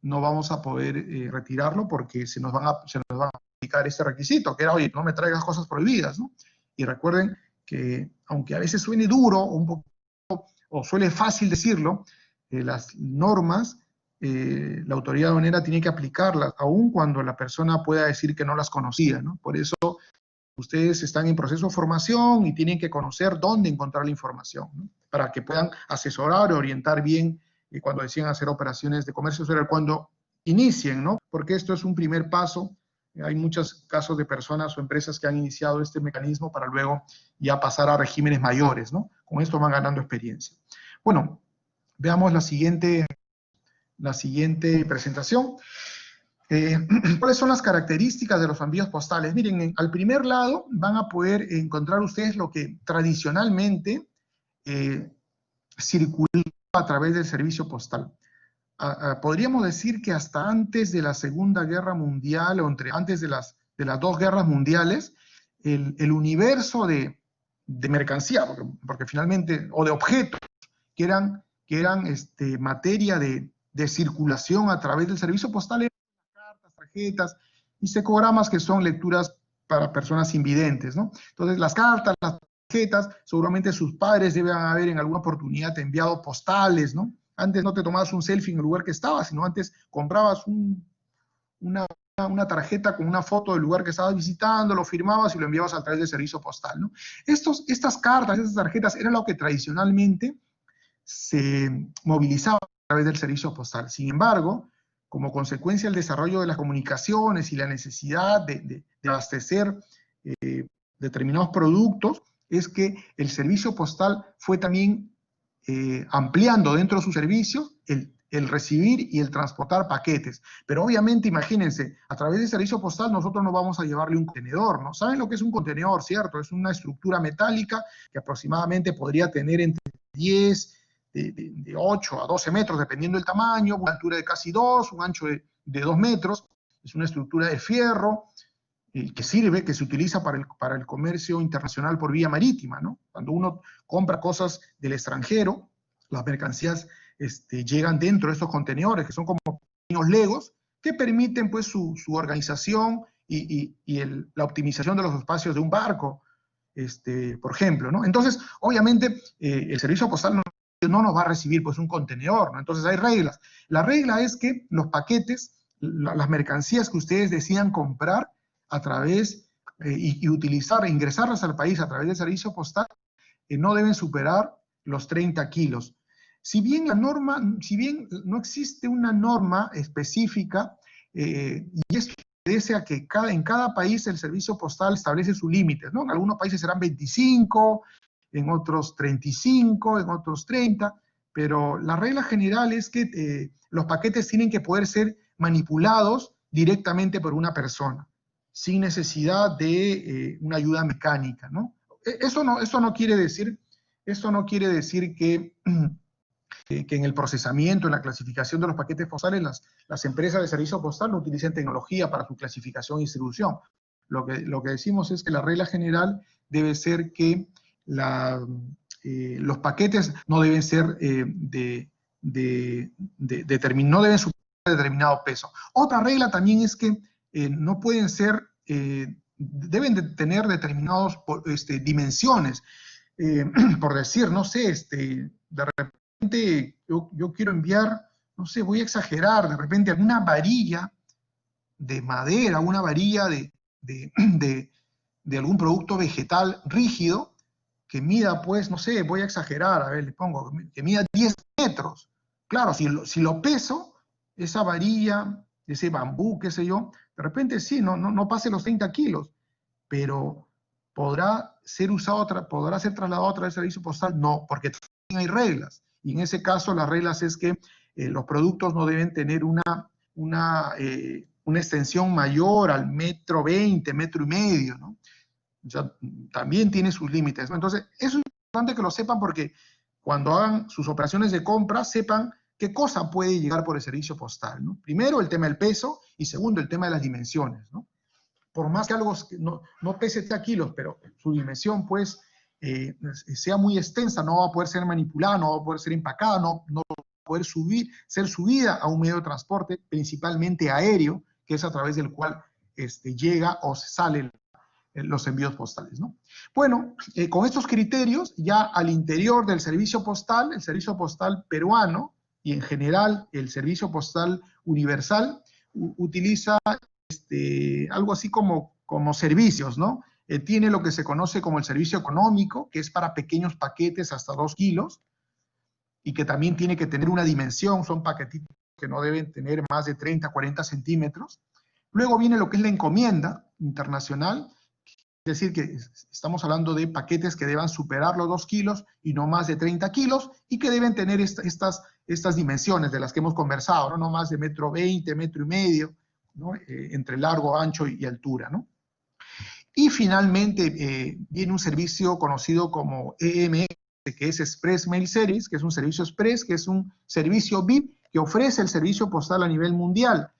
no vamos a poder retirarlo porque se nos van a aplicar este requisito, que era, oye, no me traigas cosas prohibidas, ¿no? Y recuerden que, aunque a veces suene duro o suele fácil decirlo, las normas, la autoridad aduanera tiene que aplicarlas, aun cuando la persona pueda decir que no las conocía, ¿no? Por eso ustedes están en proceso de formación y tienen que conocer dónde encontrar la información, ¿no? Para que puedan asesorar o orientar bien cuando deciden hacer operaciones de comercio exterior, cuando inicien, ¿no? Porque esto es un primer paso. Hay muchos casos de personas o empresas que han iniciado este mecanismo para luego ya pasar a regímenes mayores, ¿no? Con esto van ganando experiencia. Bueno, veamos la siguiente presentación. ¿Cuáles son las características de los envíos postales? Miren, al primer lado van a poder encontrar ustedes lo que tradicionalmente circulaba a través del servicio postal. Podríamos decir que hasta antes de la Segunda Guerra Mundial, o antes de las dos guerras mundiales, el universo de mercancía, porque finalmente, o de objetos, que eran materia de circulación a través del servicio postal, cartas, tarjetas y secogramas, que son lecturas para personas invidentes, ¿no? Entonces, las cartas, las tarjetas, seguramente sus padres deben haber en alguna oportunidad enviado postales, ¿no? Antes no te tomabas un selfie en el lugar que estabas, sino antes comprabas una tarjeta con una foto del lugar que estabas visitando, lo firmabas y lo enviabas a través del servicio postal, ¿no? Estas cartas, estas tarjetas, era lo que tradicionalmente se movilizaba a través del servicio postal. Sin embargo, como consecuencia del desarrollo de las comunicaciones y la necesidad de abastecer determinados productos, es que el servicio postal fue también ampliando dentro de sus servicios el recibir y el transportar paquetes. Pero obviamente, imagínense, a través del servicio postal nosotros no vamos a llevarle un contenedor, ¿no? ¿Saben lo que es un contenedor, cierto? Es una estructura metálica que aproximadamente podría tener entre 10, de 8 a 12 metros, dependiendo del tamaño, una altura de casi 2, un ancho de 2 metros. Es una estructura de fierro que sirve, que se utiliza para el comercio internacional por vía marítima, ¿no? Cuando uno compra cosas del extranjero, las mercancías llegan dentro de estos contenedores, que son como pequeños legos, que permiten pues su organización y la optimización de los espacios de un barco, por ejemplo, ¿no? Entonces, obviamente, el servicio postal no nos va a recibir pues un contenedor, ¿no? Entonces hay reglas. La regla es que los paquetes, las mercancías que ustedes decidan comprar a través y utilizar, ingresarlas al país a través del servicio postal, no deben superar los 30 kilos. Si bien no existe una norma específica, y esto obedece a que en cada país el servicio postal establece sus límites, ¿no? En algunos países serán 25, en otros 35, en otros 30, pero la regla general es que los paquetes tienen que poder ser manipulados directamente por una persona, sin necesidad de una ayuda mecánica, ¿no? Esto no quiere decir que en el procesamiento, en la clasificación de los paquetes postales, las empresas de servicio postal no utilicen tecnología para su clasificación e distribución. Lo que decimos es que la regla general debe ser que los paquetes no deben ser no deben superar determinado peso. Otra regla también es que no pueden ser, deben de tener determinadas dimensiones. Por decir, no sé, de repente yo quiero enviar, no sé, voy a exagerar, de repente alguna varilla de madera, una varilla de algún producto vegetal rígido, que mida, pues, no sé, voy a exagerar, a ver, le pongo, que mida 10 metros. Claro, si lo peso, esa varilla, ese bambú, qué sé yo, de repente sí, no pase los 30 kilos, pero ¿podrá ser trasladado a través del servicio postal? No, porque también hay reglas. Y en ese caso, las reglas es que los productos no deben tener una extensión mayor al 1,20 m, ¿no? O sea, también tiene sus límites, ¿no? Entonces, eso es importante que lo sepan, porque cuando hagan sus operaciones de compra, sepan qué cosa puede llegar por el servicio postal, ¿no? Primero, el tema del peso, y segundo, el tema de las dimensiones, ¿no? Por más que algo no pese 30 kilos, pero su dimensión, pues, sea muy extensa, no va a poder ser manipulada, no va a poder ser empacada, no va a poder ser subida a un medio de transporte, principalmente aéreo, que es a través del cual llega o se sale los envíos postales, ¿no? Bueno, con estos criterios, ya al interior del servicio postal, el servicio postal peruano y en general el servicio postal universal utiliza algo así como servicios, ¿no? Tiene lo que se conoce como el servicio económico, que es para pequeños paquetes hasta 2 kilos, y que también tiene que tener una dimensión, son paquetitos que no deben tener más de 30, 40 centímetros. Luego viene lo que es la encomienda internacional, es decir, que estamos hablando de paquetes que deban superar los 2 kilos y no más de 30 kilos, y que deben tener estas dimensiones de las que hemos conversado, no más de 1,20 m, 1,5 m, ¿no? Entre largo, ancho y altura, ¿no? Y finalmente viene un servicio conocido como EMS, que es Express Mail Service, que es un servicio express, que es un servicio VIP que ofrece el servicio postal a nivel mundial.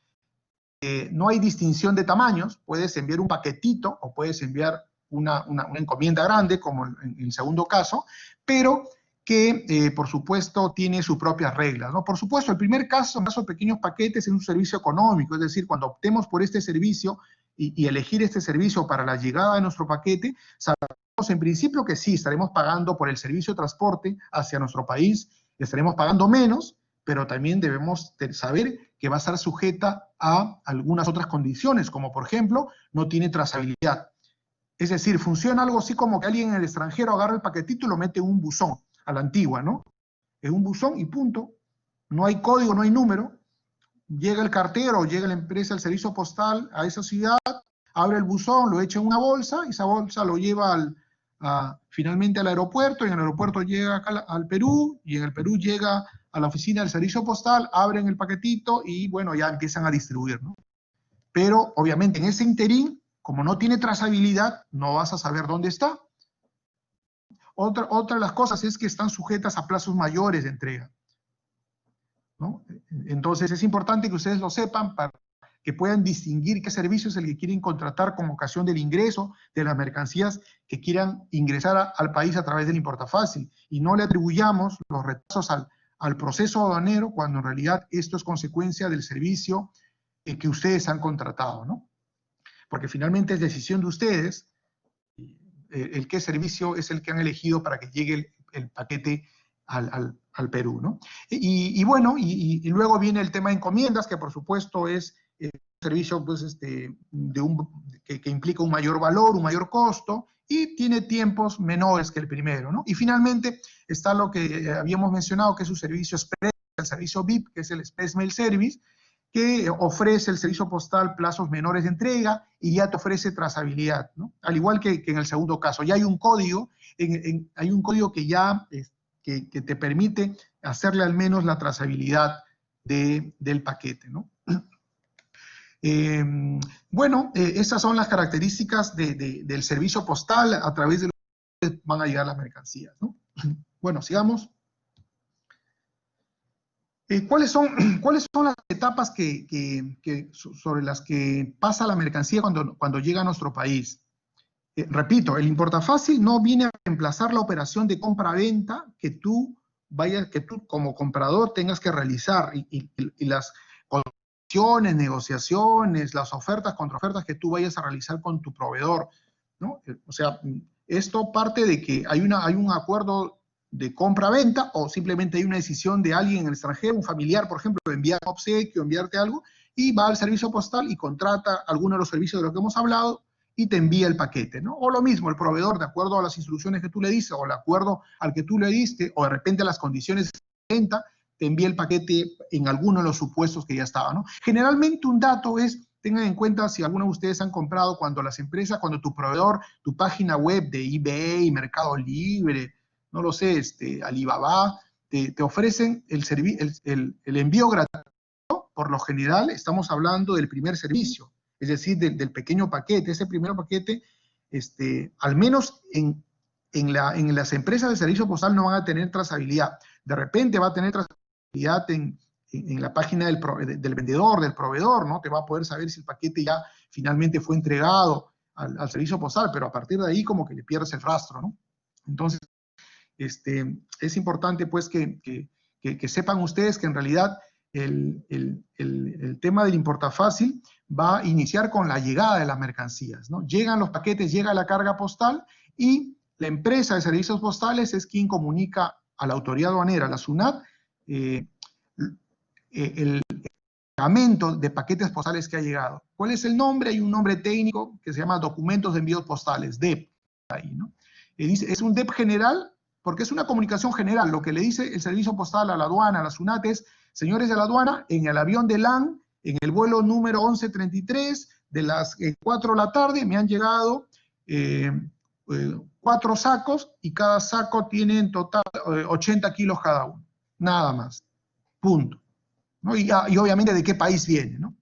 No hay distinción de tamaños, puedes enviar un paquetito o puedes enviar una encomienda grande, como en el segundo caso, pero que por supuesto tiene sus propias reglas, ¿no? Por supuesto, el primer caso, en caso de pequeños paquetes, es un servicio económico, es decir, cuando optemos por este servicio y elegir este servicio para la llegada de nuestro paquete, sabemos en principio que sí, estaremos pagando por el servicio de transporte hacia nuestro país, estaremos pagando menos, pero también debemos saber que va a estar sujeta a algunas otras condiciones, como por ejemplo, no tiene trazabilidad. Es decir, funciona algo así como que alguien en el extranjero agarra el paquetito y lo mete en un buzón, a la antigua, ¿no? En un buzón y punto. No hay código, no hay número. Llega el cartero, llega la empresa, el servicio postal a esa ciudad, abre el buzón, lo echa en una bolsa, y esa bolsa lo lleva finalmente al aeropuerto, y en el aeropuerto llega acá al Perú, y en el Perú llega a la oficina del servicio postal, abren el paquetito y bueno, ya empiezan a distribuir, ¿no? Pero obviamente en ese interín, como no tiene trazabilidad, no vas a saber dónde está. Otra de las cosas es que están sujetas a plazos mayores de entrega, ¿no? Entonces es importante que ustedes lo sepan para que puedan distinguir qué servicio es el que quieren contratar con ocasión del ingreso de las mercancías que quieran ingresar al país a través del Importafácil, y no le atribuyamos los retrasos al proceso aduanero cuando en realidad esto es consecuencia del servicio que ustedes han contratado, ¿no? Porque finalmente es decisión de ustedes el qué servicio es el que han elegido para que llegue el paquete al Perú, ¿no? Y bueno, y luego viene el tema de encomiendas, que por supuesto es un servicio pues, que implica un mayor valor, un mayor costo, y tiene tiempos menores que el primero, ¿no? Y finalmente está lo que habíamos mencionado, que es un servicio express, el servicio VIP, que es el Express Mail Service, que ofrece el servicio postal plazos menores de entrega y ya te ofrece trazabilidad, ¿no? Al igual que en el segundo caso, ya hay un código, hay un código que ya que te permite hacerle al menos la trazabilidad del paquete, ¿no? Bueno, esas son las características del servicio postal a través de los que van a llegar las mercancías, ¿no? Bueno, sigamos. ¿Cuáles son las etapas sobre las que pasa la mercancía cuando llega a nuestro país? Repito, el Importafácil no viene a reemplazar la operación de compra-venta que tú como comprador tengas que realizar, y las condiciones, negociaciones, las ofertas, contraofertas que tú vayas a realizar con tu proveedor, ¿no? O sea, esto parte de que hay un acuerdo de compra-venta, o simplemente hay una decisión de alguien en el extranjero, un familiar, por ejemplo, de enviar obsequio, enviarte algo, y va al servicio postal y contrata alguno de los servicios de los que hemos hablado y te envía el paquete, ¿no? O lo mismo, el proveedor, de acuerdo a las instrucciones que tú le diste, o de acuerdo al que tú le diste, o de repente a las condiciones de venta, te envía el paquete en alguno de los supuestos que ya estaba, ¿no? Generalmente un dato es, tengan en cuenta, si alguno de ustedes han comprado, cuando las empresas, cuando tu proveedor, tu página web de eBay, Mercado Libre, no lo sé, Alibaba, te ofrecen el envío gratuito. Por lo general estamos hablando del primer servicio, es decir, del pequeño paquete. Ese primer paquete, al menos en las empresas de servicio postal no van a tener trazabilidad. De repente va a tener trazabilidad en la página del vendedor, del proveedor, ¿no? Te va a poder saber si el paquete ya finalmente fue entregado al servicio postal, pero a partir de ahí como que le pierdes el rastro, ¿no? Entonces, es importante pues que sepan ustedes que en realidad el tema del Importafácil va a iniciar con la llegada de las mercancías, ¿no? Llegan los paquetes, llega la carga postal, y la empresa de servicios postales es quien comunica a la autoridad aduanera, a la SUNAT, el cargamento de paquetes postales que ha llegado. ¿Cuál es el nombre? Hay un nombre técnico que se llama documentos de envíos postales, DEP. Ahí, ¿no? Es un DEP general porque es una comunicación general. Lo que le dice el servicio postal a la aduana, a la SUNAT es: señores de la aduana, en el avión de LAN, en el vuelo número 1133, de las 4 de la tarde, me han llegado 4 sacos y cada saco tiene en total 80 kilos cada uno. Nada más. Punto. ¿No? Y obviamente de qué país viene, ¿no?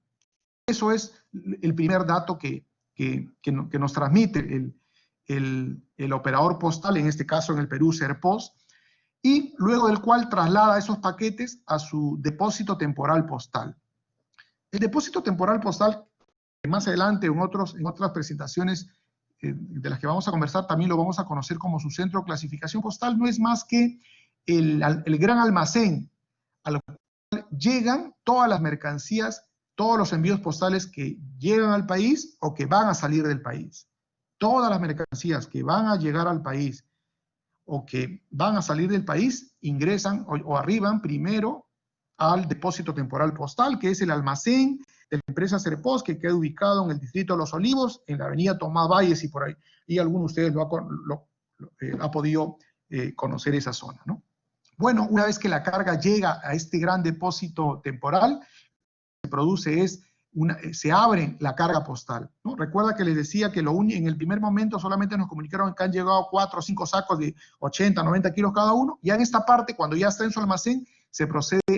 Eso es el primer dato que nos transmite el operador postal, en este caso en el Perú, Serpos, y luego del cual traslada esos paquetes a su depósito temporal postal. El depósito temporal postal, que más adelante en otras presentaciones de las que vamos a conversar también lo vamos a conocer como su centro de clasificación postal, no es más que el gran almacén a lo cual llegan todas las mercancías, todos los envíos postales que llegan al país o que van a salir del país. Todas las mercancías que van a llegar al país o que van a salir del país ingresan o arriban primero al depósito temporal postal, que es el almacén de la empresa Serpos, que queda ubicado en el distrito de Los Olivos, en la avenida Tomás Valles y por ahí. Y alguno de ustedes ha podido conocer esa zona, ¿no? Bueno, una vez que la carga llega a este gran depósito temporal, lo que se produce es, se abre la carga postal, ¿no? Recuerda que les decía que en el primer momento solamente nos comunicaron que han llegado 4 o 5 sacos de 80, 90 kilos cada uno. Ya en esta parte, cuando ya está en su almacén, se procede a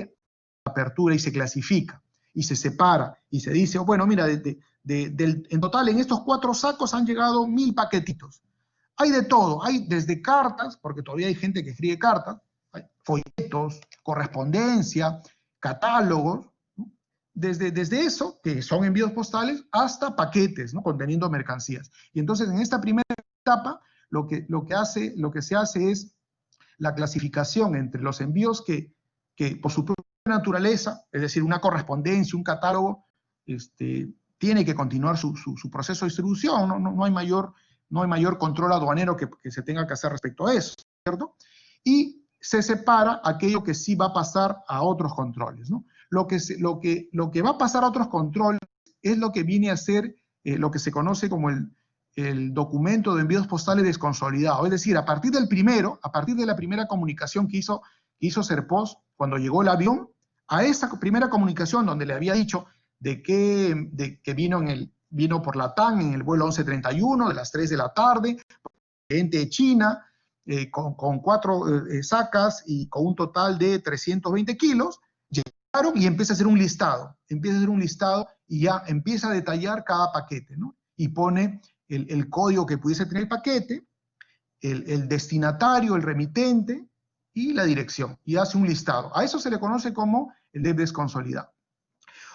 la apertura y se clasifica, y se separa, y se dice, bueno, mira, en total en estos 4 sacos han llegado 1000 paquetitos. Hay de todo, hay desde cartas, porque todavía hay gente que escribe cartas, hay folletos, correspondencia, catálogos, ¿no? Desde eso, que son envíos postales, hasta paquetes, ¿no? Conteniendo mercancías. Y entonces en esta primera etapa, lo que se hace es la clasificación entre los envíos que por su propia naturaleza, es decir, una correspondencia, un catálogo, tiene que continuar su proceso de distribución, no hay mayor control aduanero que se tenga que hacer respecto a eso, ¿cierto? Y se separa aquello que sí va a pasar a otros controles, ¿no? Lo que va a pasar a otros controles es lo que viene a ser lo que se conoce como el documento de envíos postales desconsolidado. Es decir, a partir de la primera comunicación que hizo Serpos cuando llegó el avión, a esa primera comunicación donde le había dicho de que vino por Latam en el vuelo 1131 de las 3 de la tarde, gente de China, con 4 sacas y con un total de 320 kilos, llegaron y empieza a hacer un listado, y ya empieza a detallar cada paquete, ¿no? Y pone el código que pudiese tener el paquete, el destinatario, el remitente y la dirección, y hace un listado. A eso se le conoce como el DEP desconsolidado.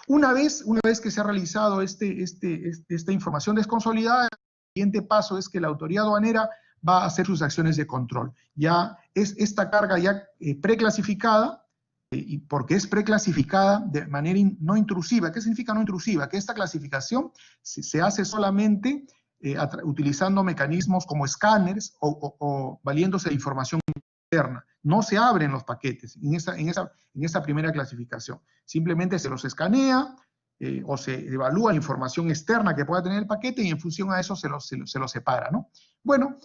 Una vez que se ha realizado esta información desconsolidada, el siguiente paso es que la autoridad aduanera va a hacer sus acciones de control. Ya es esta carga ya preclasificada, y porque es preclasificada de manera no intrusiva. ¿Qué significa no intrusiva? Que esta clasificación se hace solamente utilizando mecanismos como escáneres o valiéndose de información interna. No se abren los paquetes en esa primera clasificación. Simplemente se los escanea o se evalúa la información externa que pueda tener el paquete y en función a eso se los separa, ¿no? Bueno,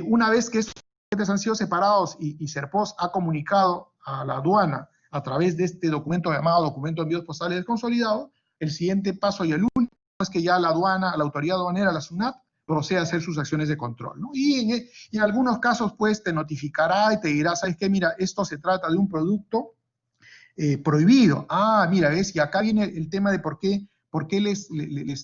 una vez que estos paquetes han sido separados y Serpos ha comunicado a la aduana a través de este documento llamado documento de envíos postales desconsolidado, el siguiente paso y el último es que ya la aduana, la autoridad aduanera, la SUNAT, procede a hacer sus acciones de control, ¿no? Y en algunos casos, pues, te notificará y te dirá, ¿sabes qué? Mira, esto se trata de un producto prohibido. Ah, mira, ¿ves? Y acá viene el tema de por qué les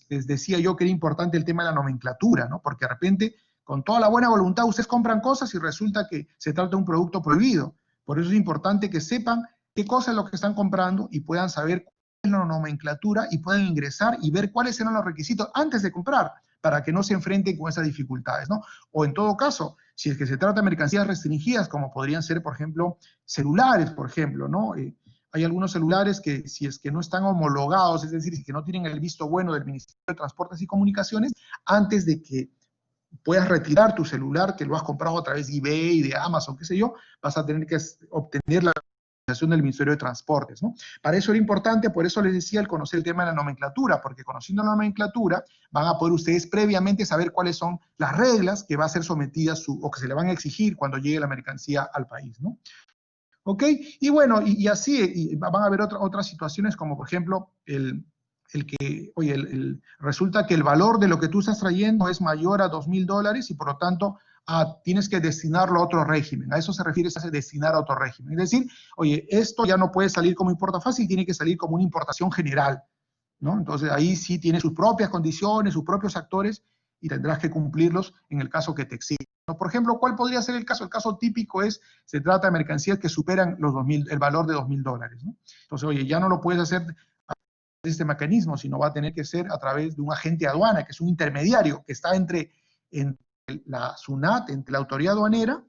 decía yo que era importante el tema de la nomenclatura, ¿no? Porque de repente, con toda la buena voluntad, ustedes compran cosas y resulta que se trata de un producto prohibido. Por eso es importante que sepan qué cosa es lo que están comprando y puedan saber cuál es la nomenclatura y puedan ingresar y ver cuáles eran los requisitos antes de comprar, para que no se enfrenten con esas dificultades, ¿no? O en todo caso, si es que se trata de mercancías restringidas, como podrían ser, por ejemplo, celulares, por ejemplo, ¿no? Hay algunos celulares que, si es que no están homologados, es decir, si que no tienen el visto bueno del Ministerio de Transportes y Comunicaciones, antes de que puedas retirar tu celular, que lo has comprado a través de eBay, de Amazon, qué sé yo, vas a tener que obtener la del Ministerio de Transportes, ¿no? Para eso era importante, por eso les decía, el conocer el tema de la nomenclatura, porque conociendo la nomenclatura van a poder ustedes previamente saber cuáles son las reglas que va a ser sometida o que se le van a exigir cuando llegue la mercancía al país, ¿no? ¿Ok? Y bueno, y así van a haber otras situaciones como, por ejemplo, resulta que el valor de lo que tú estás trayendo es mayor a $2.000 y por lo tanto tienes que destinarlo a otro régimen. A eso se refiere a destinar a otro régimen. Es decir, oye, esto ya no puede salir como importa fácil, tiene que salir como una importación general, ¿no? Entonces ahí sí tiene sus propias condiciones, sus propios actores y tendrás que cumplirlos en el caso que te exijan. Por ejemplo, ¿cuál podría ser el caso? El caso típico se trata de mercancías que superan el valor de $2.000, ¿no? Entonces, oye, ya no lo puedes hacer a través de este mecanismo, sino va a tener que ser a través de un agente de aduana, que es un intermediario que está entre la SUNAT, entre la autoridad aduanera,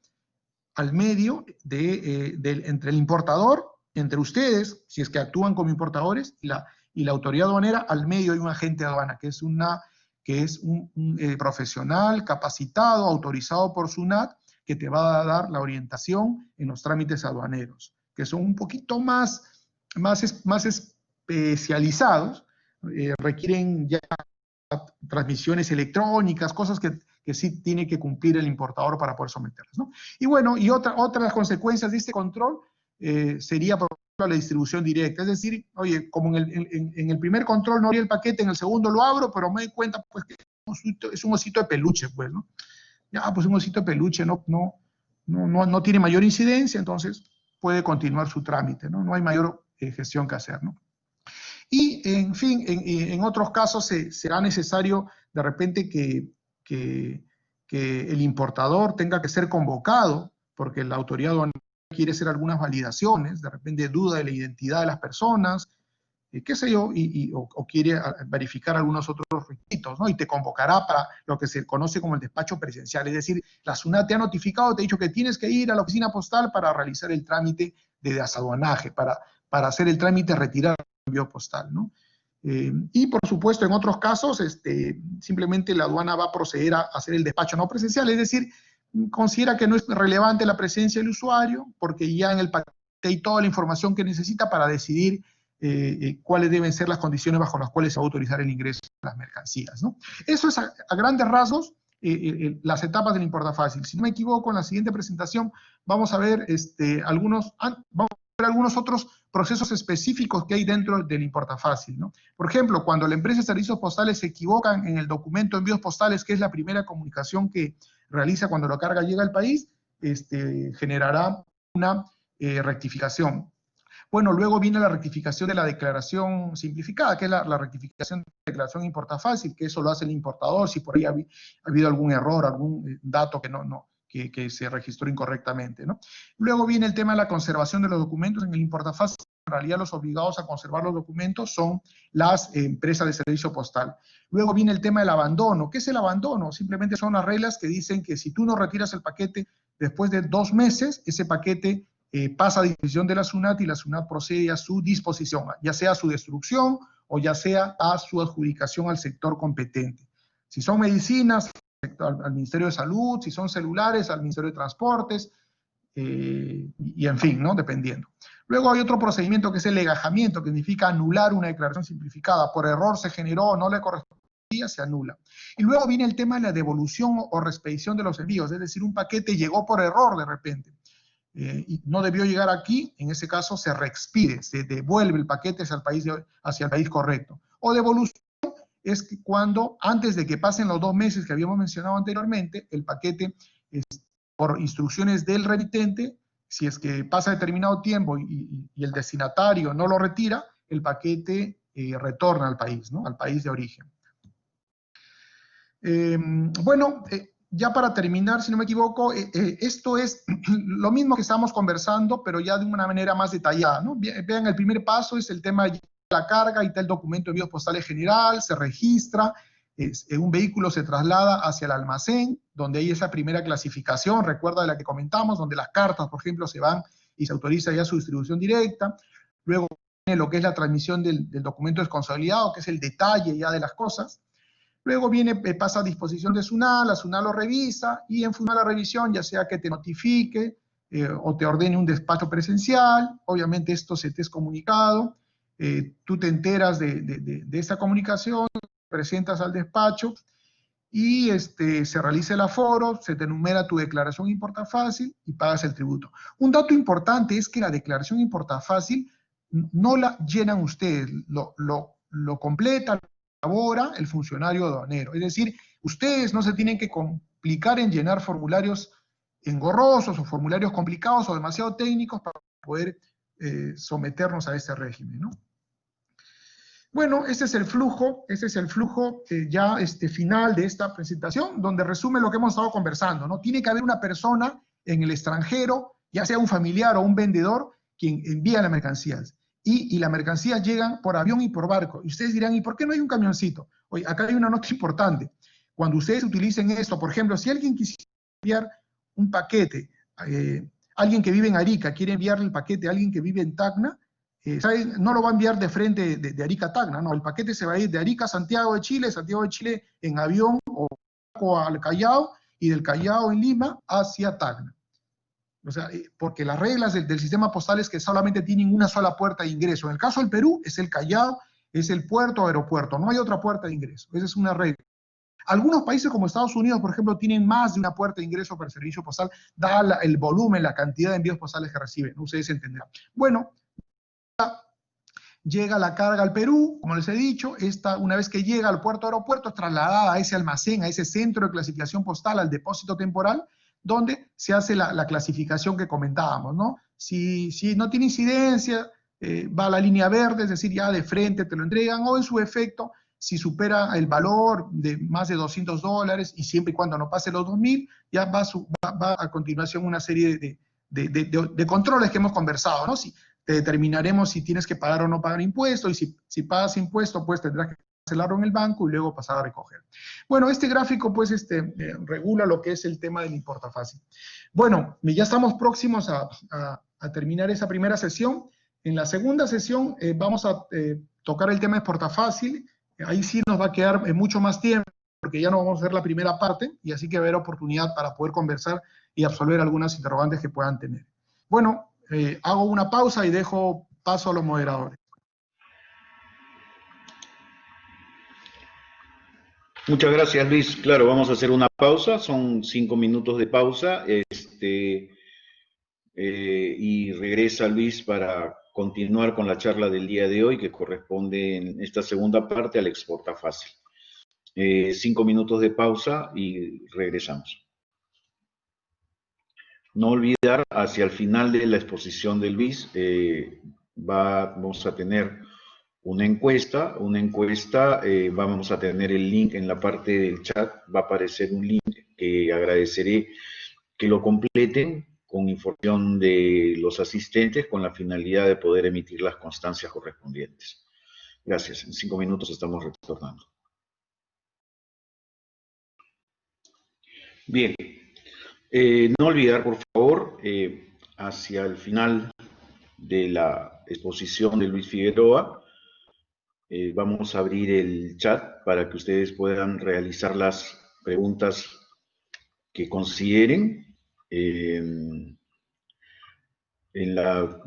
al medio entre el importador, entre ustedes, si es que actúan como importadores, y la autoridad aduanera, al medio hay un agente de aduana, que es un profesional capacitado, autorizado por SUNAT, que te va a dar la orientación en los trámites aduaneros, que son un poquito más especializados, requieren ya transmisiones electrónicas, cosas que sí tiene que cumplir el importador para poder someterlas, ¿no? Y bueno, y otra de las consecuencias de este control sería, por ejemplo, la distribución directa. Es decir, oye, como en el primer control no abrí el paquete, en el segundo lo abro, pero me doy cuenta pues, que es un osito de peluche, pues, ¿no? Ya, pues un osito de peluche no tiene mayor incidencia, entonces puede continuar su trámite, ¿no? No hay mayor gestión que hacer, ¿no? Y, en fin, en otros casos será necesario de repente que el importador tenga que ser convocado, porque la autoridad aduanera quiere hacer algunas validaciones, de repente duda de la identidad de las personas, qué sé yo, o quiere verificar algunos otros requisitos, ¿no? Y te convocará para lo que se conoce como el despacho presencial, es decir, la SUNAT te ha notificado, te ha dicho que tienes que ir a la oficina postal para realizar el trámite de desaduanaje, para hacer el trámite retirar envío postal, ¿no? Y por supuesto, en otros casos, simplemente la aduana va a proceder a hacer el despacho no presencial, es decir, considera que no es relevante la presencia del usuario, porque ya en el paquete hay toda la información que necesita para decidir cuáles deben ser las condiciones bajo las cuales se va a autorizar el ingreso de las mercancías, ¿no? Eso es a grandes rasgos las etapas del importa fácil. Si no me equivoco, en la siguiente presentación vamos a ver algunos otros procesos específicos que hay dentro del importa fácil, ¿no? Por ejemplo, cuando la empresa de servicios postales se equivocan en el documento de envíos postales, que es la primera comunicación que realiza cuando la carga llega al país, generará una rectificación. Bueno, luego viene la rectificación de la declaración simplificada, que es la rectificación de la declaración importa fácil, que eso lo hace el importador, si por ahí ha habido algún error, algún dato que se registró incorrectamente, ¿no? Luego viene el tema de la conservación de los documentos. En el importa fácil, en realidad los obligados a conservar los documentos son las empresas de servicio postal. Luego viene el tema del abandono. ¿Qué es el abandono? Simplemente son las reglas que dicen que si tú no retiras el paquete después de 2 meses, ese paquete pasa a disposición de la SUNAT y la SUNAT procede a su disposición, ya sea a su destrucción o ya sea a su adjudicación al sector competente. Si son medicinas, al Ministerio de Salud, si son celulares, al Ministerio de Transportes, y en fin, ¿no? Dependiendo. Luego hay otro procedimiento que es el legajamiento, que significa anular una declaración simplificada. Por error se generó, no le correspondía, se anula. Y luego viene el tema de la devolución o reexpedición de los envíos, es decir, un paquete llegó por error de repente. Y no debió llegar aquí, en ese caso se reexpide, se devuelve el paquete hacia el país correcto. O devolución es que cuando, antes de que pasen los 2 meses que habíamos mencionado anteriormente, el paquete, por instrucciones del remitente, si es que pasa determinado tiempo y el destinatario no lo retira, el paquete retorna al país, ¿no? Al país de origen. Ya para terminar, si no me equivoco, esto es lo mismo que estamos conversando, pero ya de una manera más detallada, ¿no? Vean, el primer paso es el tema de la carga, y está el documento de envíos postales general, se registra, un vehículo se traslada hacia el almacén, donde hay esa primera clasificación, recuerda de la que comentamos, donde las cartas, por ejemplo, se van y se autoriza ya su distribución directa. Luego viene lo que es la transmisión del documento desconsolidado, que es el detalle ya de las cosas. Luego pasa a disposición de SUNAT, la SUNAT lo revisa y en función de la revisión, ya sea que te notifique o te ordene un despacho presencial. Obviamente esto se te es comunicado, tú te enteras de esa comunicación, presentas al despacho y se realiza el aforo, se te enumera tu declaración importa fácil y pagas el tributo. Un dato importante es que la declaración importa fácil no la llenan ustedes, lo completa, lo elabora el funcionario aduanero. Es decir, ustedes no se tienen que complicar en llenar formularios engorrosos o formularios complicados o demasiado técnicos para poder someternos a este régimen, ¿no? Bueno, ese es el flujo ya final de esta presentación, donde resume lo que hemos estado conversando, ¿no? Tiene que haber una persona en el extranjero, ya sea un familiar o un vendedor, quien envía las mercancías. Y las mercancías llegan por avión y por barco. Y ustedes dirán, ¿y por qué no hay un camioncito? Oye, acá hay una nota importante. Cuando ustedes utilicen esto, por ejemplo, si alguien quisiera enviar un paquete, alguien que vive en Arica quiere enviarle el paquete a alguien que vive en Tacna, no lo va a enviar de frente de Arica a Tacna, no, el paquete se va a ir de Arica a Santiago de Chile en avión o al Callao, y del Callao en Lima hacia Tacna. O sea, porque las reglas del sistema postal es que solamente tienen una sola puerta de ingreso. En el caso del Perú es el Callao, es el puerto o aeropuerto, no hay otra puerta de ingreso. Esa es una regla. Algunos países como Estados Unidos, por ejemplo, tienen más de una puerta de ingreso para el servicio postal, dada el volumen, la cantidad de envíos postales que reciben. Ustedes entenderán. Bueno, llega la carga al Perú, como les he dicho, una vez que llega al puerto aeropuerto, es trasladada a ese almacén, a ese centro de clasificación postal, al depósito temporal, donde se hace la clasificación que comentábamos, ¿no? Si no tiene incidencia, va a la línea verde, es decir, ya de frente te lo entregan, o en su efecto, si supera el valor de más de $200, y siempre y cuando no pase los 2.000, ya va a continuación una serie de controles que hemos conversado, ¿no? Te determinaremos si tienes que pagar o no pagar impuestos, y si pagas impuestos, pues tendrás que cancelarlo en el banco y luego pasar a recoger. Bueno, este gráfico, pues, regula lo que es el tema del importa fácil. Bueno, ya estamos próximos a terminar esa primera sesión. En la segunda sesión vamos a tocar el tema de importa fácil. Ahí sí nos va a quedar mucho más tiempo, porque ya no vamos a hacer la primera parte, y así que va a haber oportunidad para poder conversar y absolver algunas interrogantes que puedan tener. Bueno, hago una pausa y dejo paso a los moderadores. Muchas gracias, Luis. Claro, vamos a hacer una pausa, son 5 minutos de pausa, y regresa Luis para continuar con la charla del día de hoy, que corresponde en esta segunda parte al exporta fácil. 5 minutos de pausa y regresamos. No olvidar, hacia el final de la exposición de Luis, vamos a tener una encuesta, vamos a tener el link en la parte del chat, va a aparecer un link que agradeceré que lo completen con información de los asistentes con la finalidad de poder emitir las constancias correspondientes. Gracias, en 5 minutos estamos retornando. Bien, no olvidar, por favor, hacia el final de la exposición de Luis Figueroa, vamos a abrir el chat para que ustedes puedan realizar las preguntas que consideren. En la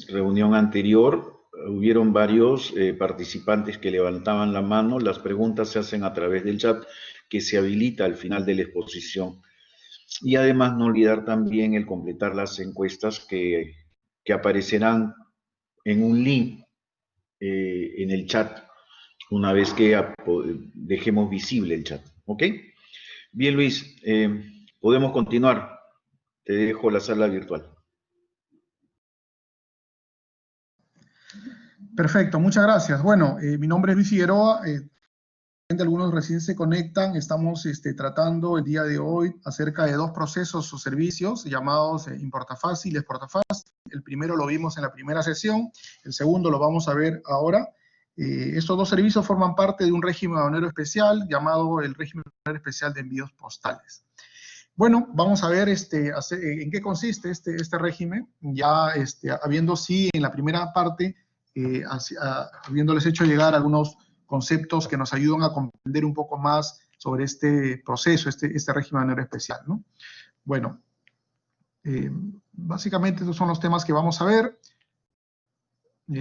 reunión anterior, hubieron varios participantes que levantaban la mano. Las preguntas se hacen a través del chat que se habilita al final de la exposición. Y además no olvidar también el completar las encuestas que aparecerán en un link en el chat, una vez que dejemos visible el chat. ¿Ok? Bien, Luis, podemos continuar. Te dejo la sala virtual. Perfecto, muchas gracias. Bueno, mi nombre es Luis Figueroa. Algunos recién se conectan. Estamos tratando el día de hoy acerca de 2 procesos o servicios llamados importa fácil y exporta fácil. El primero lo vimos en la primera sesión, el segundo lo vamos a ver ahora. Estos 2 servicios forman parte de un régimen aduanero especial llamado el régimen aduanero especial de envíos postales. Bueno, vamos a ver en qué consiste este régimen, ya habiendo sí en la primera parte, habiéndoles hecho llegar algunos conceptos que nos ayudan a comprender un poco más sobre este proceso, este régimen aduanero especial, ¿no? Bueno, Básicamente estos son los temas que vamos a ver.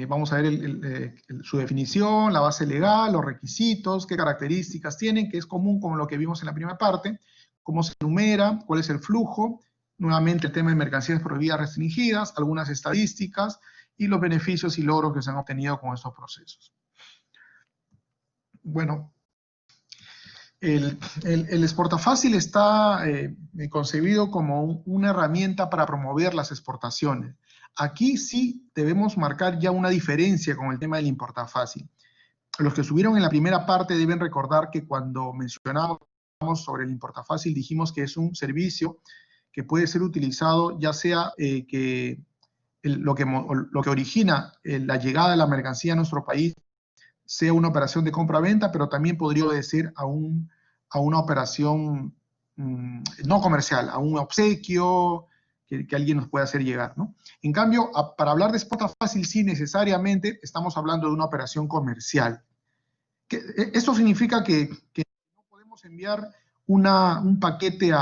Vamos a ver su definición, la base legal, los requisitos, qué características tienen, que es común con lo que vimos en la primera parte, cómo se enumera, cuál es el flujo, nuevamente el tema de mercancías prohibidas restringidas, algunas estadísticas y los beneficios y logros que se han obtenido con estos procesos. Bueno, el exportafácil está concebido como una herramienta para promover las exportaciones. Aquí sí debemos marcar ya una diferencia con el tema del importafácil. Los que estuvieron en la primera parte deben recordar que cuando mencionamos sobre el importafácil dijimos que es un servicio que puede ser utilizado ya sea lo que origina la llegada de la mercancía a nuestro país sea una operación de compra-venta, pero también podría obedecer a una operación no comercial, a un obsequio que alguien nos pueda hacer llegar, ¿no? En cambio, para hablar de exportafácil, sí necesariamente estamos hablando de una operación comercial. Esto significa que no podemos enviar un paquete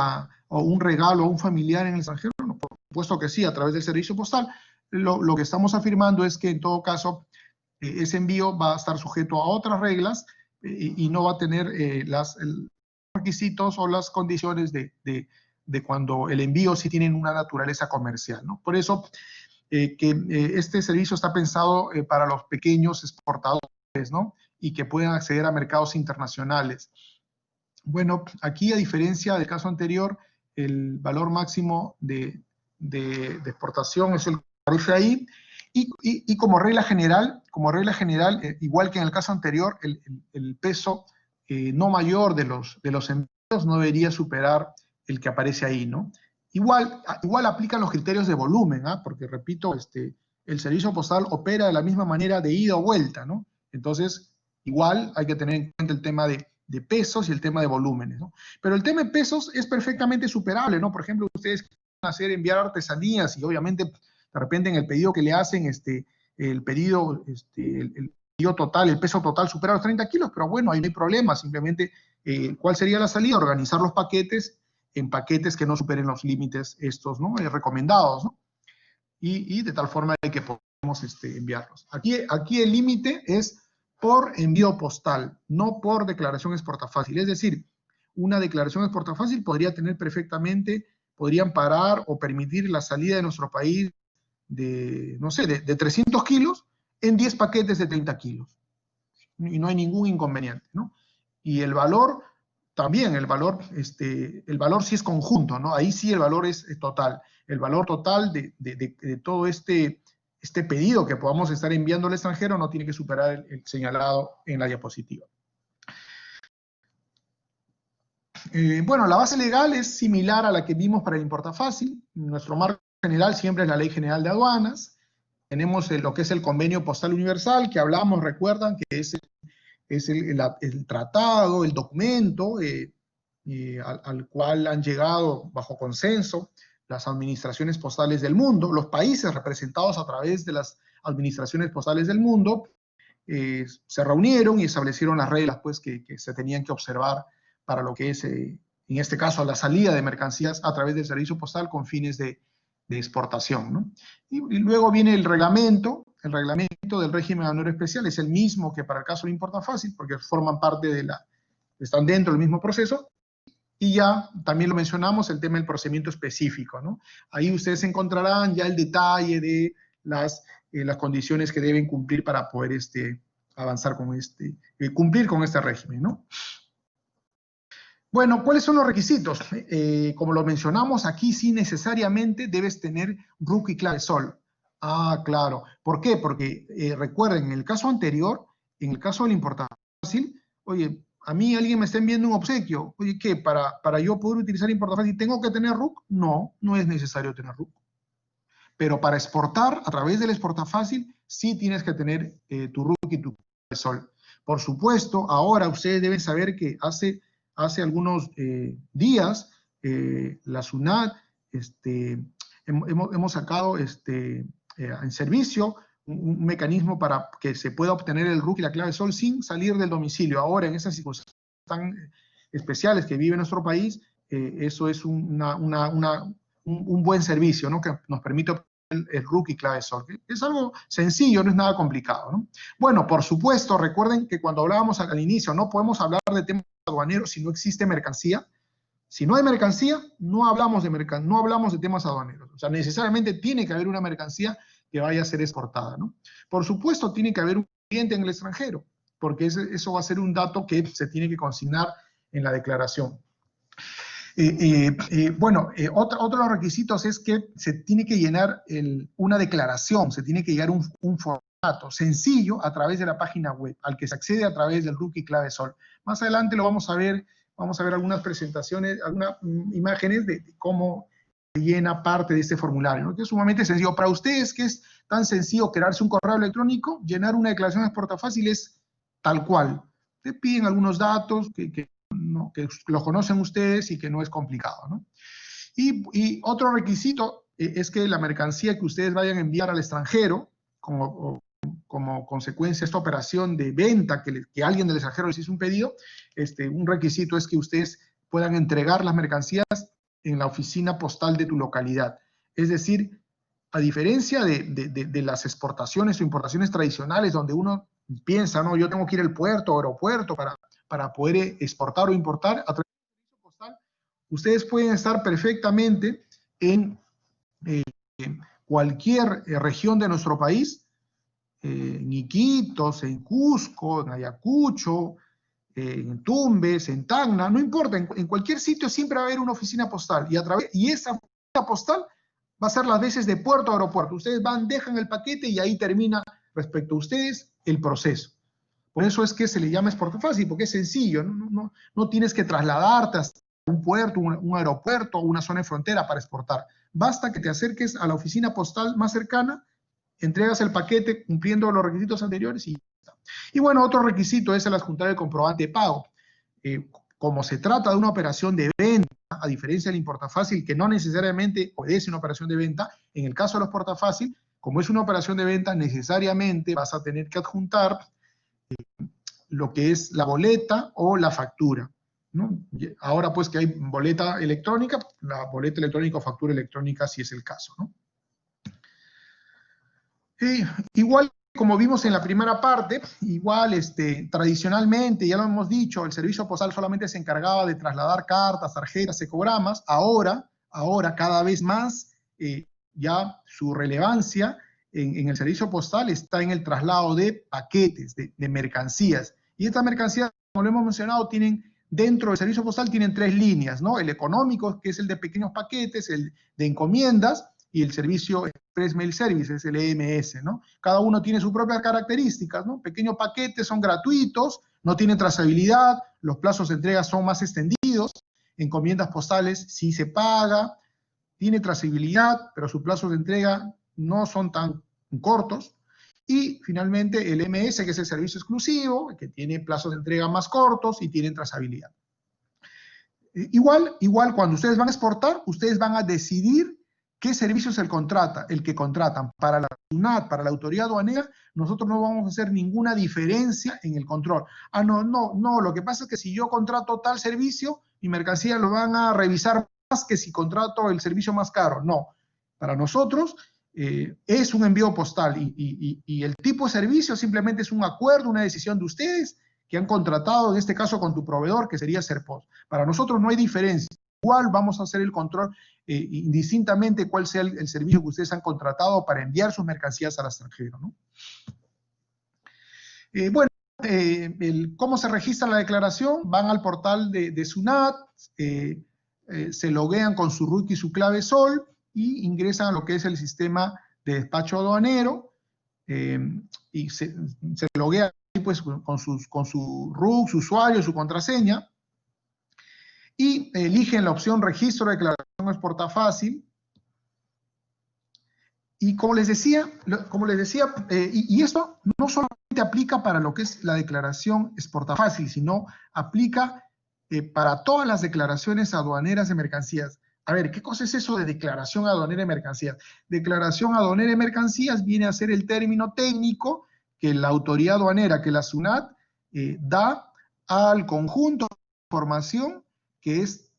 o un regalo a un familiar en el extranjero. No, por supuesto que sí, a través del servicio postal. Lo que estamos afirmando es que en todo caso ese envío va a estar sujeto a otras reglas y no va a tener los requisitos o las condiciones de cuando el envío sí tiene una naturaleza comercial, ¿no? Por eso este servicio está pensado para los pequeños exportadores, ¿no? Y que puedan acceder a mercados internacionales. Bueno, aquí a diferencia del caso anterior, el valor máximo de exportación es el que aparece ahí, y como regla general, igual que en el caso anterior, el peso no mayor de los envíos no debería superar el que aparece ahí, ¿no? Igual aplican los criterios de volumen, ¿ah? Porque repito, el servicio postal opera de la misma manera de ida o vuelta, ¿no? Entonces, igual hay que tener en cuenta el tema de pesos y el tema de volúmenes, ¿no? Pero el tema de pesos es perfectamente superable, ¿no? Por ejemplo, ustedes quieren enviar artesanías y obviamente de repente en el pedido que le hacen, el pedido total, el peso total supera los 30 kilos, pero bueno, ahí no hay problema, simplemente, ¿cuál sería la salida? Organizar los paquetes en paquetes que no superen los límites estos, ¿no? Recomendados, ¿no? Y de tal forma de que podemos enviarlos. Aquí el límite es por envío postal, no por declaración exportafácil. Es decir, una declaración exportafácil podría tener perfectamente, podrían parar o permitir la salida de nuestro país no sé, de 300 kilos en 10 paquetes de 30 kilos. Y no hay ningún inconveniente, ¿no? Y el valor, también el valor sí es conjunto, ¿no? Ahí sí el valor es total. El valor total de todo este pedido que podamos estar enviando al extranjero no tiene que superar el señalado en la diapositiva. Bueno, la base legal es similar a la que vimos para el importafácil. Nuestro marco general siempre es la Ley General de Aduanas. Tenemos lo que es el Convenio Postal Universal, que hablamos, recuerdan, que es el tratado, el documento al cual han llegado bajo consenso las administraciones postales del mundo, los países representados a través de las administraciones postales del mundo, se reunieron y establecieron las reglas pues, que se tenían que observar para lo que es, en este caso, la salida de mercancías a través del servicio postal con fines de exportación, ¿no? Y luego viene el reglamento del régimen aduanero especial, es el mismo que para el caso del importafácil, porque forman parte están dentro del mismo proceso, y ya también lo mencionamos, el tema del procedimiento específico, ¿no? Ahí ustedes encontrarán ya el detalle de las condiciones que deben cumplir para poder avanzar con cumplir con este régimen, ¿no? Bueno, ¿cuáles son los requisitos? Como lo mencionamos, aquí sí necesariamente debes tener RUC y clave SOL. Ah, claro. ¿Por qué? Porque recuerden, en el caso anterior, en el caso del importafácil, oye, a mí alguien me está enviando un obsequio. Oye, ¿qué? ¿Para yo poder utilizar importafácil tengo que tener RUC? No, no es necesario tener RUC. Pero para exportar, a través del exportafácil, sí tienes que tener tu RUC y tu clave SOL. Por supuesto, ahora ustedes deben saber que hace algunos días, la SUNAT, hemos sacado en servicio un mecanismo para que se pueda obtener el RUC y la clave SOL sin salir del domicilio. Ahora, en esas circunstancias tan especiales que vive nuestro país, eso es una un buen servicio, ¿no? Que nos permite el RUC y clave SOL. Es algo sencillo, no es nada complicado, ¿no? Bueno, por supuesto, recuerden que cuando hablábamos al inicio, no podemos hablar de temas aduaneros si no existe mercancía. Si no hay mercancía, no hablamos de temas aduaneros. O sea, necesariamente tiene que haber una mercancía que vaya a ser exportada, ¿no? Por supuesto, tiene que haber un cliente en el extranjero, porque eso va a ser un dato que se tiene que consignar en la declaración. Otro de los requisitos es que se tiene que llenar una declaración, se tiene que llenar un formato sencillo a través de la página web, al que se accede a través del RUC y clave SOL. Más adelante lo vamos a ver algunas presentaciones, algunas imágenes de cómo se llena parte de este formulario, ¿no? Que es sumamente sencillo. Para ustedes, que es tan sencillo crearse un correo electrónico, llenar una declaración de exportafácil es tal cual. Te piden algunos datos que los conocen ustedes y que no es complicado, ¿no? Y otro requisito es que la mercancía que ustedes vayan a enviar al extranjero, como consecuencia de esta operación de venta, que alguien del extranjero les hizo un pedido, un requisito es que ustedes puedan entregar las mercancías en la oficina postal de tu localidad. Es decir, a diferencia de las exportaciones o importaciones tradicionales, donde uno piensa, no, yo tengo que ir al puerto o aeropuerto para poder exportar o importar, a través del servicio postal, ustedes pueden estar perfectamente en cualquier región de nuestro país, en Iquitos, en Cusco, en Ayacucho, en Tumbes, en Tacna, no importa, en cualquier sitio siempre va a haber una oficina postal, y esa oficina postal va a ser las veces de puerto a aeropuerto. Ustedes dejan el paquete y ahí termina, respecto a ustedes, el proceso. Por eso es que se le llama exportafácil, porque es sencillo, no tienes que trasladarte hasta un puerto, un aeropuerto o una zona de frontera para exportar. Basta que te acerques a la oficina postal más cercana, entregas el paquete cumpliendo los requisitos anteriores y ya está. Y bueno, otro requisito es el adjuntar el comprobante de pago. Como se trata de una operación de venta, a diferencia del importafácil, que no necesariamente obedece una operación de venta, en el caso de los portafácil, como es una operación de venta, necesariamente vas a tener que adjuntar lo que es la boleta o la factura, ¿no? Ahora pues que hay boleta electrónica, la boleta electrónica o factura electrónica si es el caso, ¿no? Igual como vimos en la primera parte, igual tradicionalmente, ya lo hemos dicho, el servicio postal solamente se encargaba de trasladar cartas, tarjetas, ecogramas. Ahora cada vez más, ya su relevancia en el servicio postal está en el traslado de paquetes, de mercancías. Y estas mercancías, como lo hemos mencionado, dentro del servicio postal tienen tres líneas, ¿no? El económico, que es el de pequeños paquetes, el de encomiendas, y el servicio Express Mail Service, es el EMS, ¿no? Cada uno tiene sus propias características, ¿no? Pequeños paquetes son gratuitos, no tienen trazabilidad, los plazos de entrega son más extendidos, encomiendas postales sí se paga, tiene trazabilidad, pero sus plazos de entrega no son tan cortos. Y finalmente el MS, que es el servicio exclusivo, que tiene plazos de entrega más cortos y tienen trazabilidad. Igual cuando ustedes van a exportar, ustedes van a decidir qué servicio es el que contratan. Para la SUNAT, para la autoridad aduanera, nosotros no vamos a hacer ninguna diferencia en el control. No, lo que pasa es que si yo contrato tal servicio, mi mercancía lo van a revisar más que si contrato el servicio más caro. No, para nosotros es un envío postal y el tipo de servicio simplemente es un acuerdo, una decisión de ustedes que han contratado, en este caso con tu proveedor, que sería Serpos. Para nosotros no hay diferencia. Igual vamos a hacer el control indistintamente cuál sea el servicio que ustedes han contratado para enviar sus mercancías al extranjero, ¿no? ¿Cómo se registra la declaración? Van al portal de SUNAT, se loguean con su RUC y su clave SOL y ingresan a lo que es el sistema de despacho aduanero y se loguean pues, con su RUC, su usuario, su contraseña, y eligen la opción registro de declaración exportafácil. Y como les decía, y esto no solamente aplica para lo que es la declaración exportafácil, sino aplica para todas las declaraciones aduaneras de mercancías. A ver, ¿qué cosa es eso de declaración aduanera de mercancías? Declaración aduanera de mercancías viene a ser el término técnico que la autoridad aduanera, que la SUNAT, da al conjunto de información que es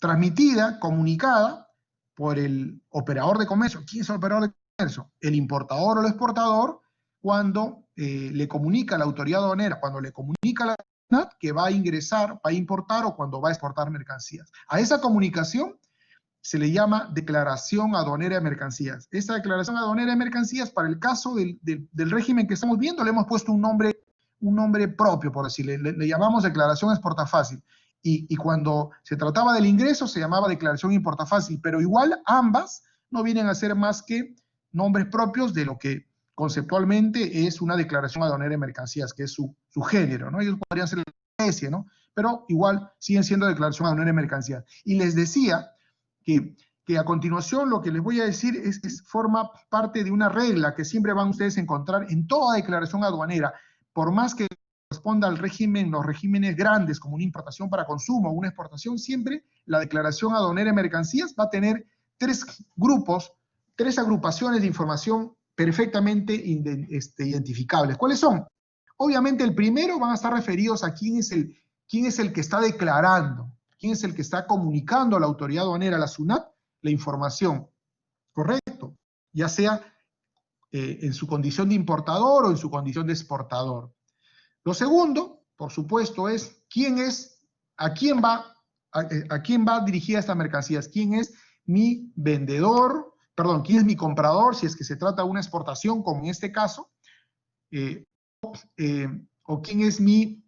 transmitida, comunicada por el operador de comercio. ¿Quién es el operador de comercio? El importador o el exportador, cuando le comunica a la autoridad aduanera, cuando le comunica a la SUNAT que va a ingresar, va a importar o cuando va a exportar mercancías. A esa comunicación se le llama declaración aduanera de mercancías. Esta declaración aduanera de mercancías, para el caso del régimen que estamos viendo, le hemos puesto un nombre propio, por decirle, le llamamos declaración exportafácil. Y cuando se trataba del ingreso se llamaba declaración importafácil, pero igual ambas no vienen a ser más que nombres propios de lo que conceptualmente es una declaración aduanera de mercancías, que es su género, ¿no? Ellos podrían ser la especie, ¿no? Pero igual siguen siendo declaración aduanera de mercancías. Y les decía que a continuación lo que les voy a decir forma parte de una regla que siempre van ustedes a encontrar en toda declaración aduanera, por más que corresponda al régimen, los regímenes grandes, como una importación para consumo o una exportación, siempre la declaración aduanera de mercancías va a tener tres grupos, tres agrupaciones de información perfectamente identificables. ¿Cuáles son? Obviamente el primero van a estar referidos a quién es el que está declarando, quién es el que está comunicando a la autoridad aduanera, a la SUNAT, la información, ¿correcto? Ya sea en su condición de importador o en su condición de exportador. Lo segundo, por supuesto, es a quién va dirigida esta mercancías, quién es mi vendedor, perdón, quién es mi comprador, si es que se trata de una exportación, como en este caso, o quién es mi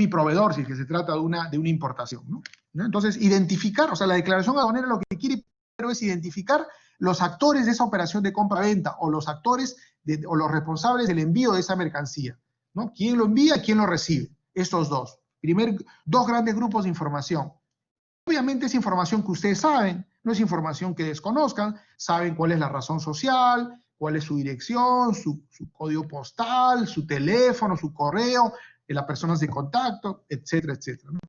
proveedor, si es que se trata de una importación, ¿no? Entonces, identificar, o sea, la declaración aduanera lo que quiere primero es identificar los actores de esa operación de compra-venta o los actores o los responsables del envío de esa mercancía, ¿no? ¿Quién lo envía y quién lo recibe? Estos dos. Dos grandes grupos de información. Obviamente es información que ustedes saben, no es información que desconozcan, saben cuál es la razón social, cuál es su dirección, su código postal, su teléfono, su correo, las personas de contacto, etcétera, etcétera, ¿no?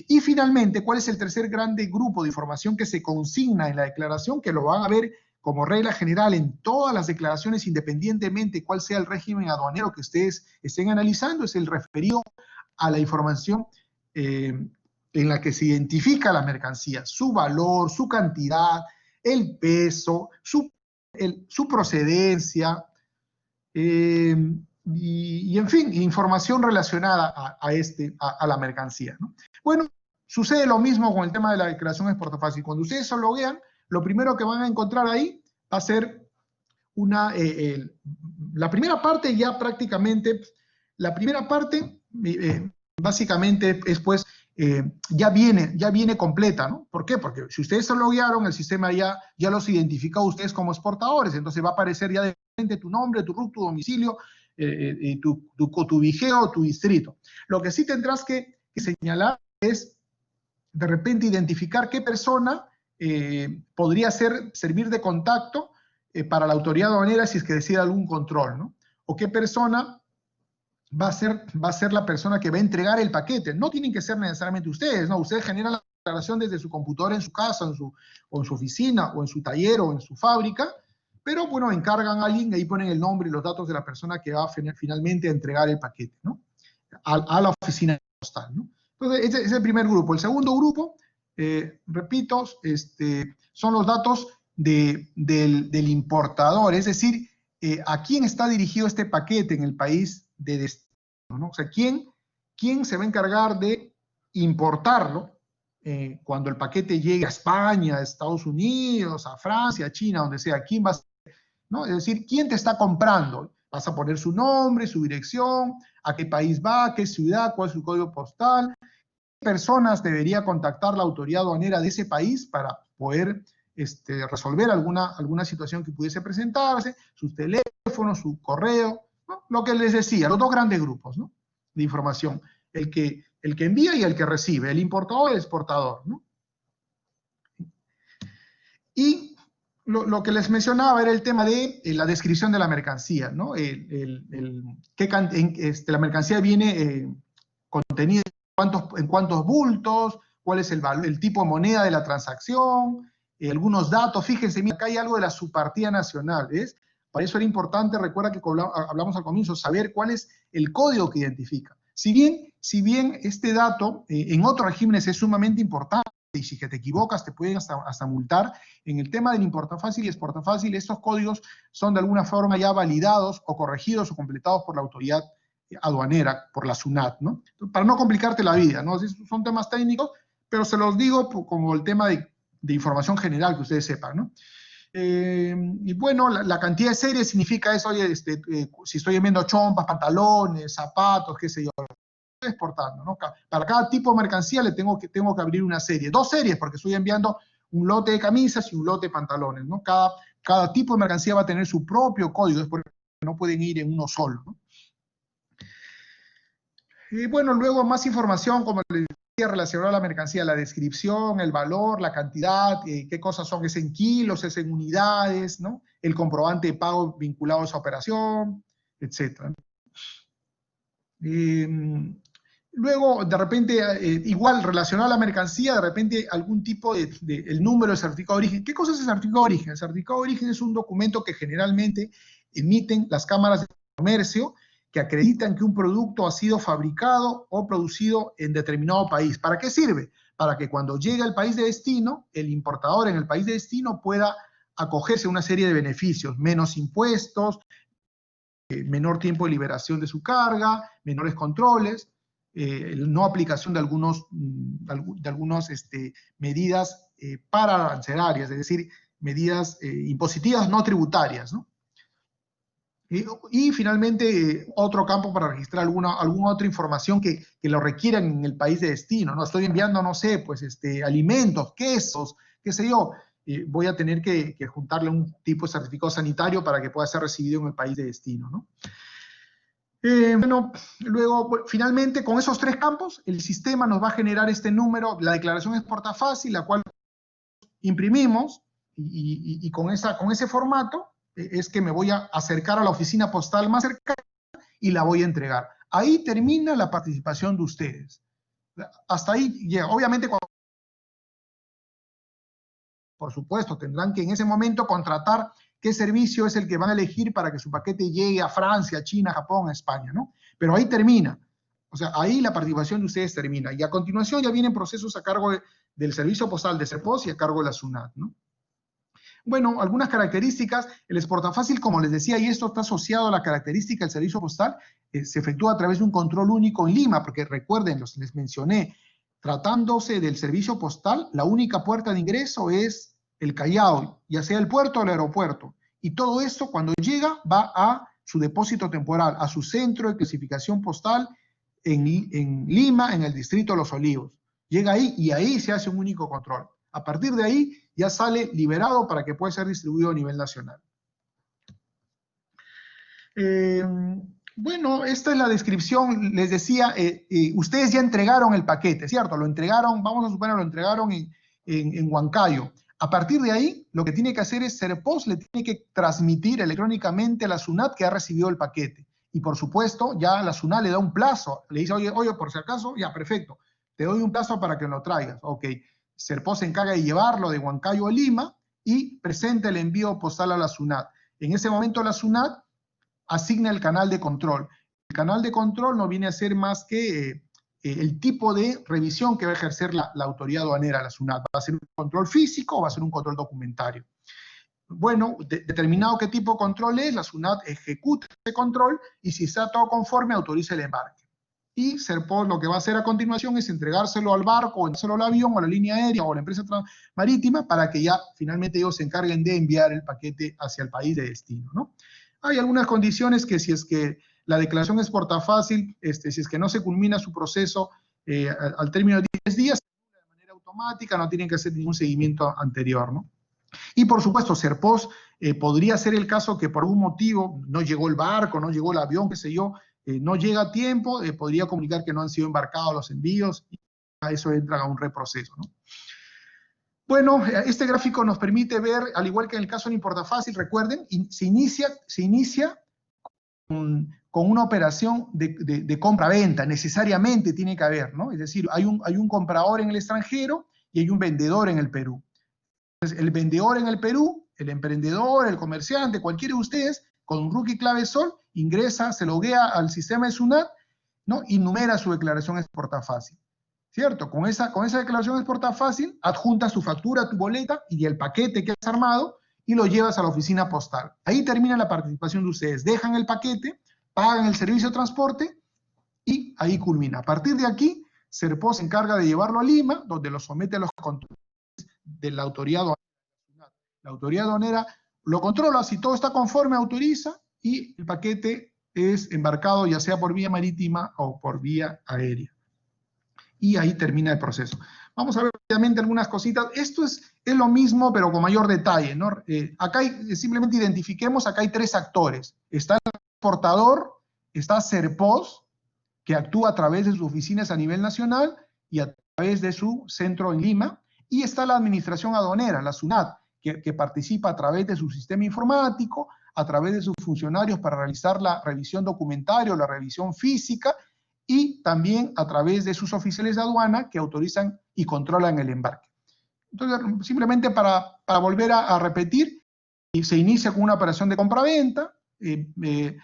Y finalmente, ¿cuál es el tercer grande grupo de información que se consigna en la declaración? Que lo van a ver como regla general en todas las declaraciones, independientemente cuál sea el régimen aduanero que ustedes estén analizando, es el referido a la información en la que se identifica la mercancía, su valor, su cantidad, el peso, su procedencia, y en fin, información relacionada a la mercancía, ¿no? Bueno, sucede lo mismo con el tema de la declaración exportafácil. Cuando ustedes se loguean, lo primero que van a encontrar ahí va a ser la primera parte ya prácticamente, básicamente es pues, ya viene completa, ¿no? ¿Por qué? Porque si ustedes se loguearon, el sistema ya los identificó a ustedes como exportadores, entonces va a aparecer ya de repente tu nombre, tu RUT, tu domicilio, tu vigeo, tu distrito. Lo que sí tendrás que señalar es, de repente, identificar qué persona podría servir de contacto para la autoridad aduanera si es que decide algún control, ¿no? O qué persona va a ser la persona que va a entregar el paquete. No tienen que ser necesariamente ustedes, ¿no? Ustedes generan la declaración desde su computadora en su casa, o en su oficina, o en su taller, o en su fábrica, pero bueno, encargan a alguien, ahí ponen el nombre y los datos de la persona que va finalmente a entregar el paquete, ¿no? A la oficina postal, ¿no? Entonces, ese es el primer grupo. El segundo grupo, repito, son los datos del importador, es decir, a quién está dirigido este paquete en el país de destino, ¿no? O sea, ¿quién se va a encargar de importarlo cuando el paquete llegue a España, a Estados Unidos, a Francia, a China, donde sea? ¿Quién va a ser, ¿no? Es decir, ¿quién te está comprando? Vas a poner su nombre, su dirección, a qué país va, a qué ciudad, cuál es su código postal, qué personas debería contactar la autoridad aduanera de ese país para poder resolver alguna situación que pudiese presentarse, sus teléfonos, su correo, ¿no? Lo que les decía, los dos grandes grupos, ¿no?, de información, el que envía y el que recibe, el importador y el exportador, ¿no? Y lo que les mencionaba era el tema de la descripción de la mercancía, ¿no? La mercancía viene contenida en cuántos bultos, cuál es el tipo de moneda de la transacción, algunos datos. Fíjense, mira, acá hay algo de la subpartida nacional, ¿ves? Para eso era importante, recuerda que hablamos al comienzo, saber cuál es el código que identifica. Si bien este dato en otros regímenes es sumamente importante, y si que te equivocas te pueden hasta multar, en el tema del importa fácil y exporta fácil, estos códigos son de alguna forma ya validados o corregidos o completados por la autoridad aduanera, por la SUNAT, ¿no? Para no complicarte la vida, ¿no? Son temas técnicos, pero se los digo como el tema de información general que ustedes sepan, ¿no? Y bueno, la cantidad de series significa eso, oye, si estoy enviando chompas, pantalones, zapatos, qué sé yo, estoy exportando, ¿no? Para cada tipo de mercancía tengo que abrir una serie, 2 series, porque estoy enviando un lote de camisas y un lote de pantalones, ¿no? Cada tipo de mercancía va a tener su propio código, es por eso que no pueden ir en uno solo, ¿no? Y bueno, luego más información, como les decía, relacionada a la mercancía, la descripción, el valor, la cantidad, qué cosas son, es en kilos, es en unidades, ¿no? El comprobante de pago vinculado a esa operación, etc. Luego, de repente, igual relacionado a la mercancía, de repente algún tipo el número de certificado de origen. ¿Qué cosa es el certificado de origen? El certificado de origen es un documento que generalmente emiten las cámaras de comercio que acreditan que un producto ha sido fabricado o producido en determinado país. ¿Para qué sirve? Para que cuando llegue al país de destino, el importador en el país de destino pueda acogerse a una serie de beneficios, menos impuestos, menor tiempo de liberación de su carga, menores controles, no aplicación de algunas medidas pararancelarias, es decir, medidas impositivas no tributarias, ¿no? Y finalmente, otro campo para registrar alguna otra información que lo requieran en el país de destino, ¿no? Estoy enviando, no sé, pues alimentos, quesos, qué sé yo, voy a tener que juntarle un tipo de certificado sanitario para que pueda ser recibido en el país de destino, ¿no? Bueno, luego, finalmente, con esos 3 campos, el sistema nos va a generar este número, la declaración exporta fácil, la cual imprimimos, y con ese formato es que me voy a acercar a la oficina postal más cercana y la voy a entregar. Ahí termina la participación de ustedes. Hasta ahí llega. Obviamente, por supuesto, tendrán que en ese momento contratar qué servicio es el que van a elegir para que su paquete llegue a Francia, China, Japón, a España, ¿no? Pero ahí termina. O sea, ahí la participación de ustedes termina. Y a continuación ya vienen procesos a cargo del Servicio Postal de SERPOS y a cargo de la SUNAT, ¿no? Bueno, algunas características, el exportafácil, como les decía, y esto está asociado a la característica del servicio postal, se efectúa a través de un control único en Lima, porque recuerden, les mencioné, tratándose del servicio postal, la única puerta de ingreso es el Callao, ya sea el puerto o el aeropuerto. Y todo esto, cuando llega, va a su depósito temporal, a su centro de clasificación postal en Lima, en el distrito de Los Olivos. Llega ahí y ahí se hace un único control. A partir de ahí ya sale liberado para que pueda ser distribuido a nivel nacional. Bueno, esta es la descripción. Les decía, ustedes ya entregaron el paquete, ¿cierto? Lo entregaron, vamos a suponer, lo entregaron en Huancayo. A partir de ahí, lo que tiene que hacer es SERPOS, le tiene que transmitir electrónicamente a la SUNAT que ha recibido el paquete. Y por supuesto, ya la SUNAT le da un plazo. Le dice, oye, por si acaso, ya, perfecto. Te doy un plazo para que lo traigas. Ok. SERPOS se encarga de llevarlo de Huancayo a Lima y presenta el envío postal a la SUNAT. En ese momento la SUNAT asigna el canal de control. El canal de control no viene a ser más que el tipo de revisión que va a ejercer la autoridad aduanera, la SUNAT. ¿Va a ser un control físico o va a ser un control documentario? Bueno, determinado qué tipo de control es, la SUNAT ejecuta ese control y si está todo conforme, autoriza el embarque. Y SERPOS lo que va a hacer a continuación es entregárselo al barco, entregárselo al avión, o a la línea aérea o a la empresa marítima para que ya finalmente ellos se encarguen de enviar el paquete hacia el país de destino, ¿no? Hay algunas condiciones que si es que la declaración exporta fácil, si es que no se culmina su proceso al término de 10 días, de manera automática, no tienen que hacer ningún seguimiento anterior, ¿no? Y por supuesto, SERPOS podría ser el caso que por algún motivo no llegó el barco, no llegó el avión, qué sé yo, no llega a tiempo, podría comunicar que no han sido embarcados los envíos y a eso entra a un reproceso, ¿no? Bueno, este gráfico nos permite ver, al igual que en el caso del importa fácil, recuerden, se inicia con una operación de compra-venta, necesariamente tiene que haber, ¿no? Es decir, hay un comprador en el extranjero y hay un vendedor en el Perú. Entonces, el vendedor en el Perú, el emprendedor, el comerciante, cualquiera de ustedes, con un rookie clave sol, ingresa, se loguea al sistema de SUNAT ¿no? Y numera su declaración exporta fácil, ¿cierto? Con esa declaración exporta fácil, adjuntas tu factura, tu boleta y el paquete que has armado y lo llevas a la oficina postal. Ahí termina la participación de ustedes. Dejan el paquete, pagan el servicio de transporte y ahí culmina. A partir de aquí, Serpos se encarga de llevarlo a Lima, donde lo somete a los controles de la autoridad aduanera. La autoridad aduanera lo controla, si todo está conforme, autoriza y el paquete es embarcado ya sea por vía marítima o por vía aérea. Y ahí termina el proceso. Vamos a ver rápidamente algunas cositas. Esto es lo mismo, pero con mayor detalle, ¿no? Acá simplemente identifiquemos, acá hay tres actores. Está el exportador, está Serpos, que actúa a través de sus oficinas a nivel nacional y a través de su centro en Lima, y está la administración aduanera, la SUNAT, que participa a través de su sistema informático, a través de sus funcionarios para realizar la revisión documentaria o la revisión física, y también a través de sus oficiales de aduana que autorizan y controlan el embarque. Entonces, simplemente para volver a repetir, se inicia con una operación de compraventa, el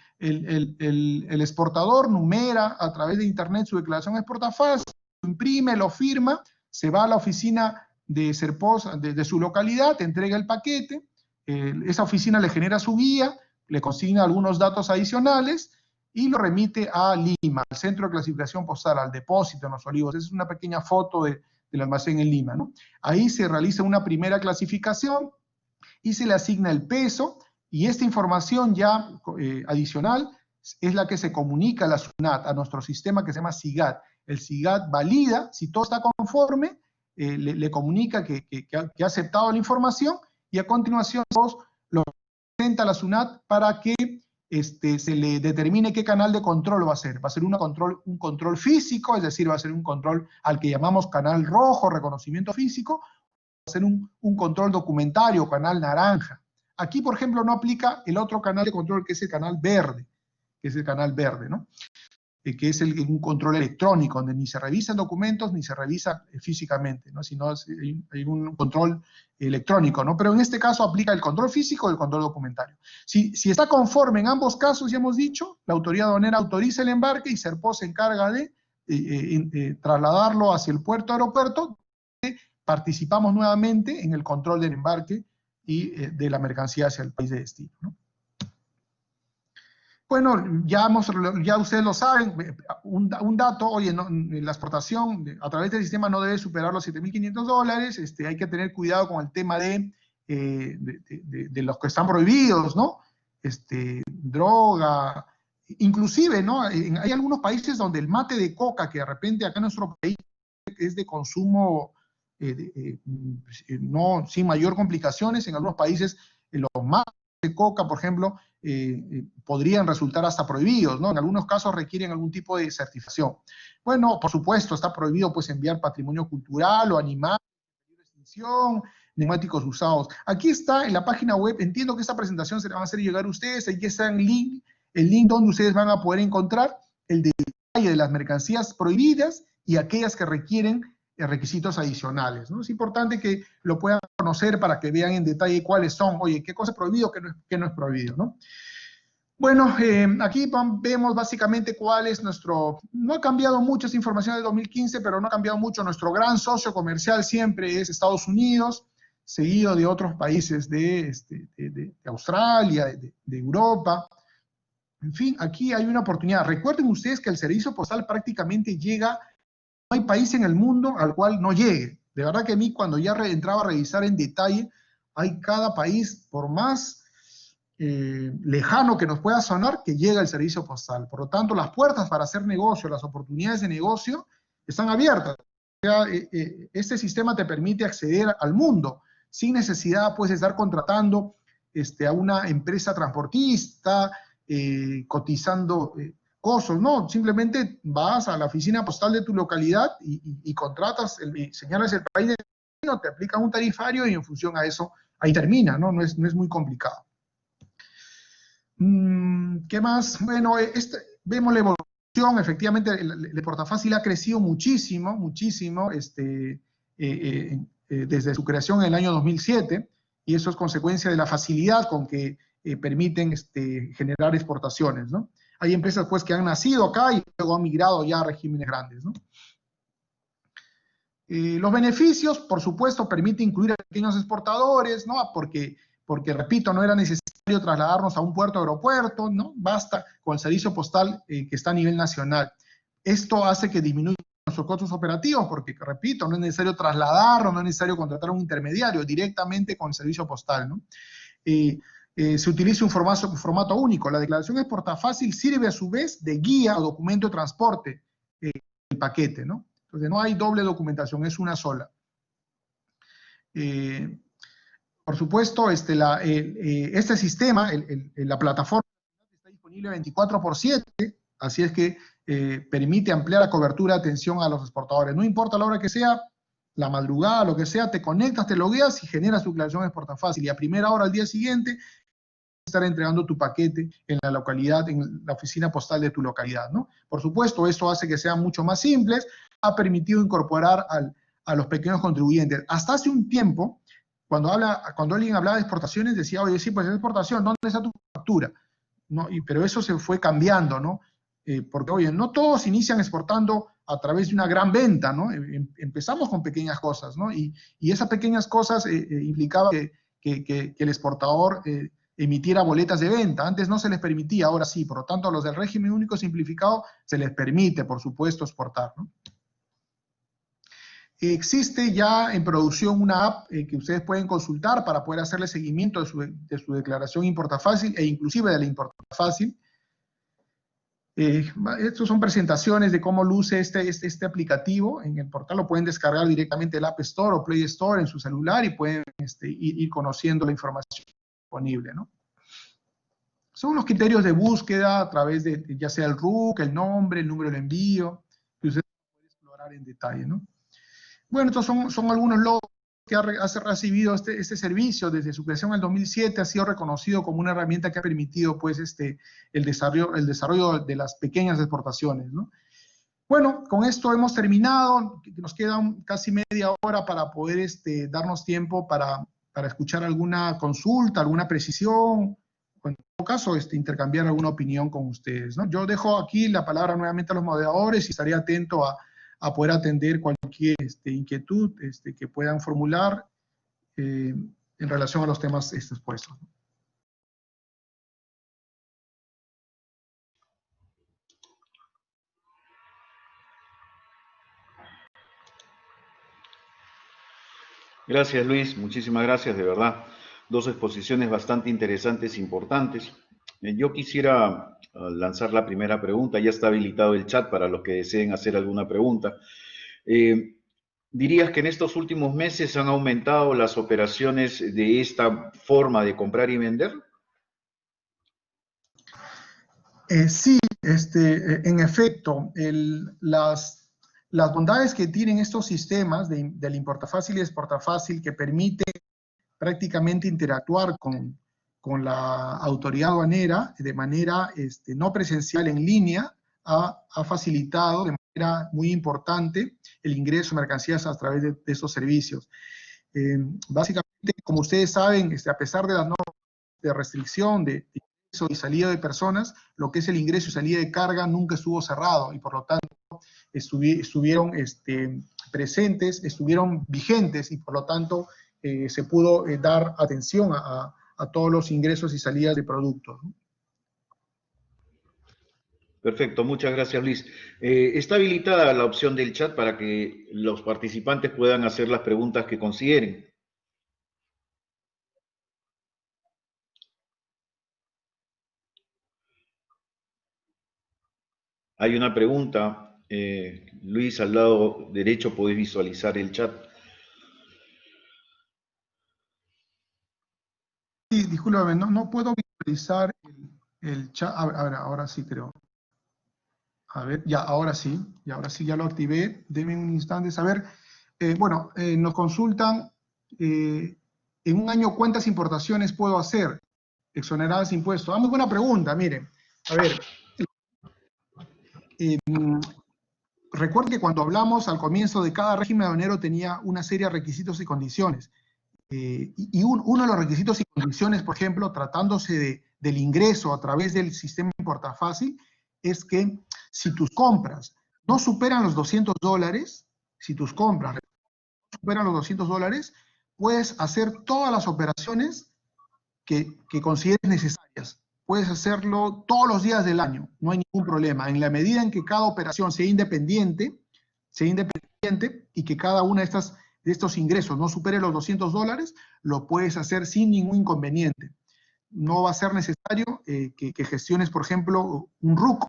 exportador numera a través de internet su declaración de exportafaz, lo imprime, lo firma, se va a la oficina de Serpos de su localidad, entrega el paquete, esa oficina le genera su guía, le consigna algunos datos adicionales y lo remite a Lima, al centro de clasificación postal, al depósito en Los Olivos. Esa es una pequeña foto del almacén en Lima, ¿no? Ahí se realiza una primera clasificación y se le asigna el peso, y esta información ya adicional es la que se comunica a la SUNAT, a nuestro sistema que se llama SIGAT. El SIGAT valida, si todo está conforme, le comunica que ha aceptado la información, y a continuación lo presenta a la SUNAT para que se le determine qué canal de control va a ser. Va a ser un control físico, es decir, va a ser un control al que llamamos canal rojo, reconocimiento físico, va a ser un control documentario, canal naranja. Aquí, por ejemplo, no aplica el otro canal de control, que es el canal verde, ¿no? Que es un control electrónico, donde ni se revisan documentos ni se revisa físicamente, ¿no? Sino hay un control electrónico, ¿no? Pero en este caso aplica el control físico y el control documentario. Si está conforme en ambos casos, ya hemos dicho, la autoridad aduanera autoriza el embarque y Serpos se encarga de trasladarlo hacia el aeropuerto, participamos nuevamente en el control del embarque y de la mercancía hacia el país de destino, ¿no? Bueno, ya ustedes lo saben, un dato, oye, no, la exportación a través del sistema no debe superar los $7.500, hay que tener cuidado con el tema de los que están prohibidos, ¿no? Droga, inclusive, ¿no? Hay algunos países donde el mate de coca, que de repente acá en nuestro país es de consumo no, sin mayor complicaciones, en algunos países los mates de coca, por ejemplo, podrían resultar hasta prohibidos, ¿no? En algunos casos requieren algún tipo de certificación. Bueno, por supuesto, está prohibido pues enviar patrimonio cultural o animal, extinción, neumáticos usados. Aquí está en la página web, entiendo que esta presentación se la van a hacer llegar a ustedes, aquí está el link donde ustedes van a poder encontrar el detalle de las mercancías prohibidas y aquellas que requieren requisitos adicionales, ¿no? Es importante que lo puedan conocer para que vean en detalle cuáles son, oye, qué cosa es prohibido, qué no es prohibido, ¿no? Bueno, aquí vemos básicamente cuál es nuestro, no ha cambiado mucho esa información del 2015, pero no ha cambiado mucho. Nuestro gran socio comercial siempre es Estados Unidos, seguido de otros países de Australia, de Europa. En fin, aquí hay una oportunidad. Recuerden ustedes que el servicio postal prácticamente llega, no hay país en el mundo al cual no llegue. De verdad que a mí, cuando ya entraba a revisar en detalle, hay cada país, por más lejano que nos pueda sonar, que llega el servicio postal. Por lo tanto, las puertas para hacer negocio, las oportunidades de negocio, están abiertas. O sea, este sistema te permite acceder al mundo sin necesidad, pues, de estar contratando a una empresa transportista, cotizando costos, no, simplemente vas a la oficina postal de tu localidad y contratas, señalas el país de destino, te aplican un tarifario y en función a eso, ahí termina, ¿no? No es muy complicado. ¿Qué más? Bueno, vemos la evolución, efectivamente, el portafácil ha crecido muchísimo, desde su creación en el año 2007, y eso es consecuencia de la facilidad con que permiten generar exportaciones, ¿no? Hay empresas pues que han nacido acá y luego han migrado ya a regímenes grandes, ¿no? Los beneficios, por supuesto, permite incluir a pequeños exportadores, ¿no? Porque, repito, no era necesario trasladarnos a un puerto o aeropuerto, ¿no? Basta con el servicio postal que está a nivel nacional. Esto hace que disminuya nuestros costos operativos, porque, repito, no es necesario trasladarnos, no es necesario contratar a un intermediario, directamente con el servicio postal, ¿no? Se utiliza un formato único. La declaración exportafácil sirve a su vez de guía o documento de transporte del paquete, ¿no? Entonces no hay doble documentación, es una sola. Por supuesto, este sistema, la plataforma está disponible 24/7, así es que permite ampliar la cobertura de atención a los exportadores. No importa la hora que sea, la madrugada, lo que sea, te conectas, te logueas y generas tu declaración exportafácil. Y a primera hora al día siguiente, estar entregando tu paquete en la localidad, en la oficina postal de tu localidad, ¿no? Por supuesto, esto hace que sean mucho más simples, ha permitido incorporar a los pequeños contribuyentes. Hasta hace un tiempo, cuando alguien hablaba de exportaciones, decía, oye, sí, pues es exportación, ¿dónde está tu factura? ¿No? Pero eso se fue cambiando, ¿no? Porque, oye, no todos inician exportando a través de una gran venta, ¿no? Empezamos con pequeñas cosas, ¿no? Y esas pequeñas cosas implicaban que el exportador emitiera boletas de venta. Antes no se les permitía, ahora sí. Por lo tanto, a los del régimen único simplificado se les permite, por supuesto, exportar, ¿no? Existe ya en producción una app que ustedes pueden consultar para poder hacerle seguimiento de su declaración importafácil e inclusive de la importafácil. Estas son presentaciones de cómo luce este aplicativo. En el portal lo pueden descargar directamente del App Store o Play Store en su celular y pueden ir conociendo la información disponible, ¿no? Son los criterios de búsqueda a través de ya sea el RUC, el nombre, el número de envío, que ustedes pueden explorar en detalle, ¿no? Bueno, estos son algunos logros que ha recibido este servicio desde su creación en el 2007, ha sido reconocido como una herramienta que ha permitido pues, el desarrollo de las pequeñas exportaciones, ¿no? Bueno, con esto hemos terminado, nos queda casi media hora para poder darnos tiempo para escuchar alguna consulta, alguna precisión, o en todo caso intercambiar alguna opinión con ustedes, ¿no? Yo dejo aquí la palabra nuevamente a los moderadores y estaré atento a poder atender cualquier inquietud que puedan formular en relación a los temas expuestos. Gracias, Luis, muchísimas gracias, de verdad. Dos exposiciones bastante interesantes e importantes. Yo quisiera lanzar la primera pregunta. Ya está habilitado el chat para los que deseen hacer alguna pregunta. ¿Dirías que en estos últimos meses han aumentado las operaciones de esta forma de comprar y vender? Sí, en efecto, las bondades que tienen estos sistemas del importafácil y exportafácil que permite prácticamente interactuar con la autoridad aduanera de manera no presencial en línea, ha facilitado de manera muy importante el ingreso de mercancías a través de estos servicios. Básicamente, como ustedes saben, a pesar de las normas de restricción de ingreso y salida de personas, lo que es el ingreso y salida de carga nunca estuvo cerrado y por lo tanto estuvieron presentes, estuvieron vigentes y por lo tanto se pudo dar atención a todos los ingresos y salidas de productos, ¿no? Perfecto, muchas gracias, Luis. Está habilitada la opción del chat para que los participantes puedan hacer las preguntas que consideren. Hay una pregunta, Luis, al lado derecho podés visualizar el chat. Sí, discúlpame, no puedo visualizar el chat. A ver, ahora sí creo. A ver, ya, ahora sí, ya lo activé. Denme un instante. A ver, bueno, nos consultan, en un año, ¿cuántas importaciones puedo hacer exoneradas de impuestos? Muy buena pregunta, miren. A ver, recuerden que cuando hablamos al comienzo de cada régimen aduanero tenía una serie de requisitos y condiciones. Y uno de los requisitos y condiciones, por ejemplo, tratándose del ingreso a través del sistema Portafácil es que si tus compras no superan los $200, si tus compras superan los $200, puedes hacer todas las operaciones que consideres necesarias. Puedes hacerlo todos los días del año, no hay ningún problema. En la medida en que cada operación sea independiente y que cada una de estos ingresos no supere los $200, lo puedes hacer sin ningún inconveniente. No va a ser necesario que gestiones, por ejemplo, un RUC,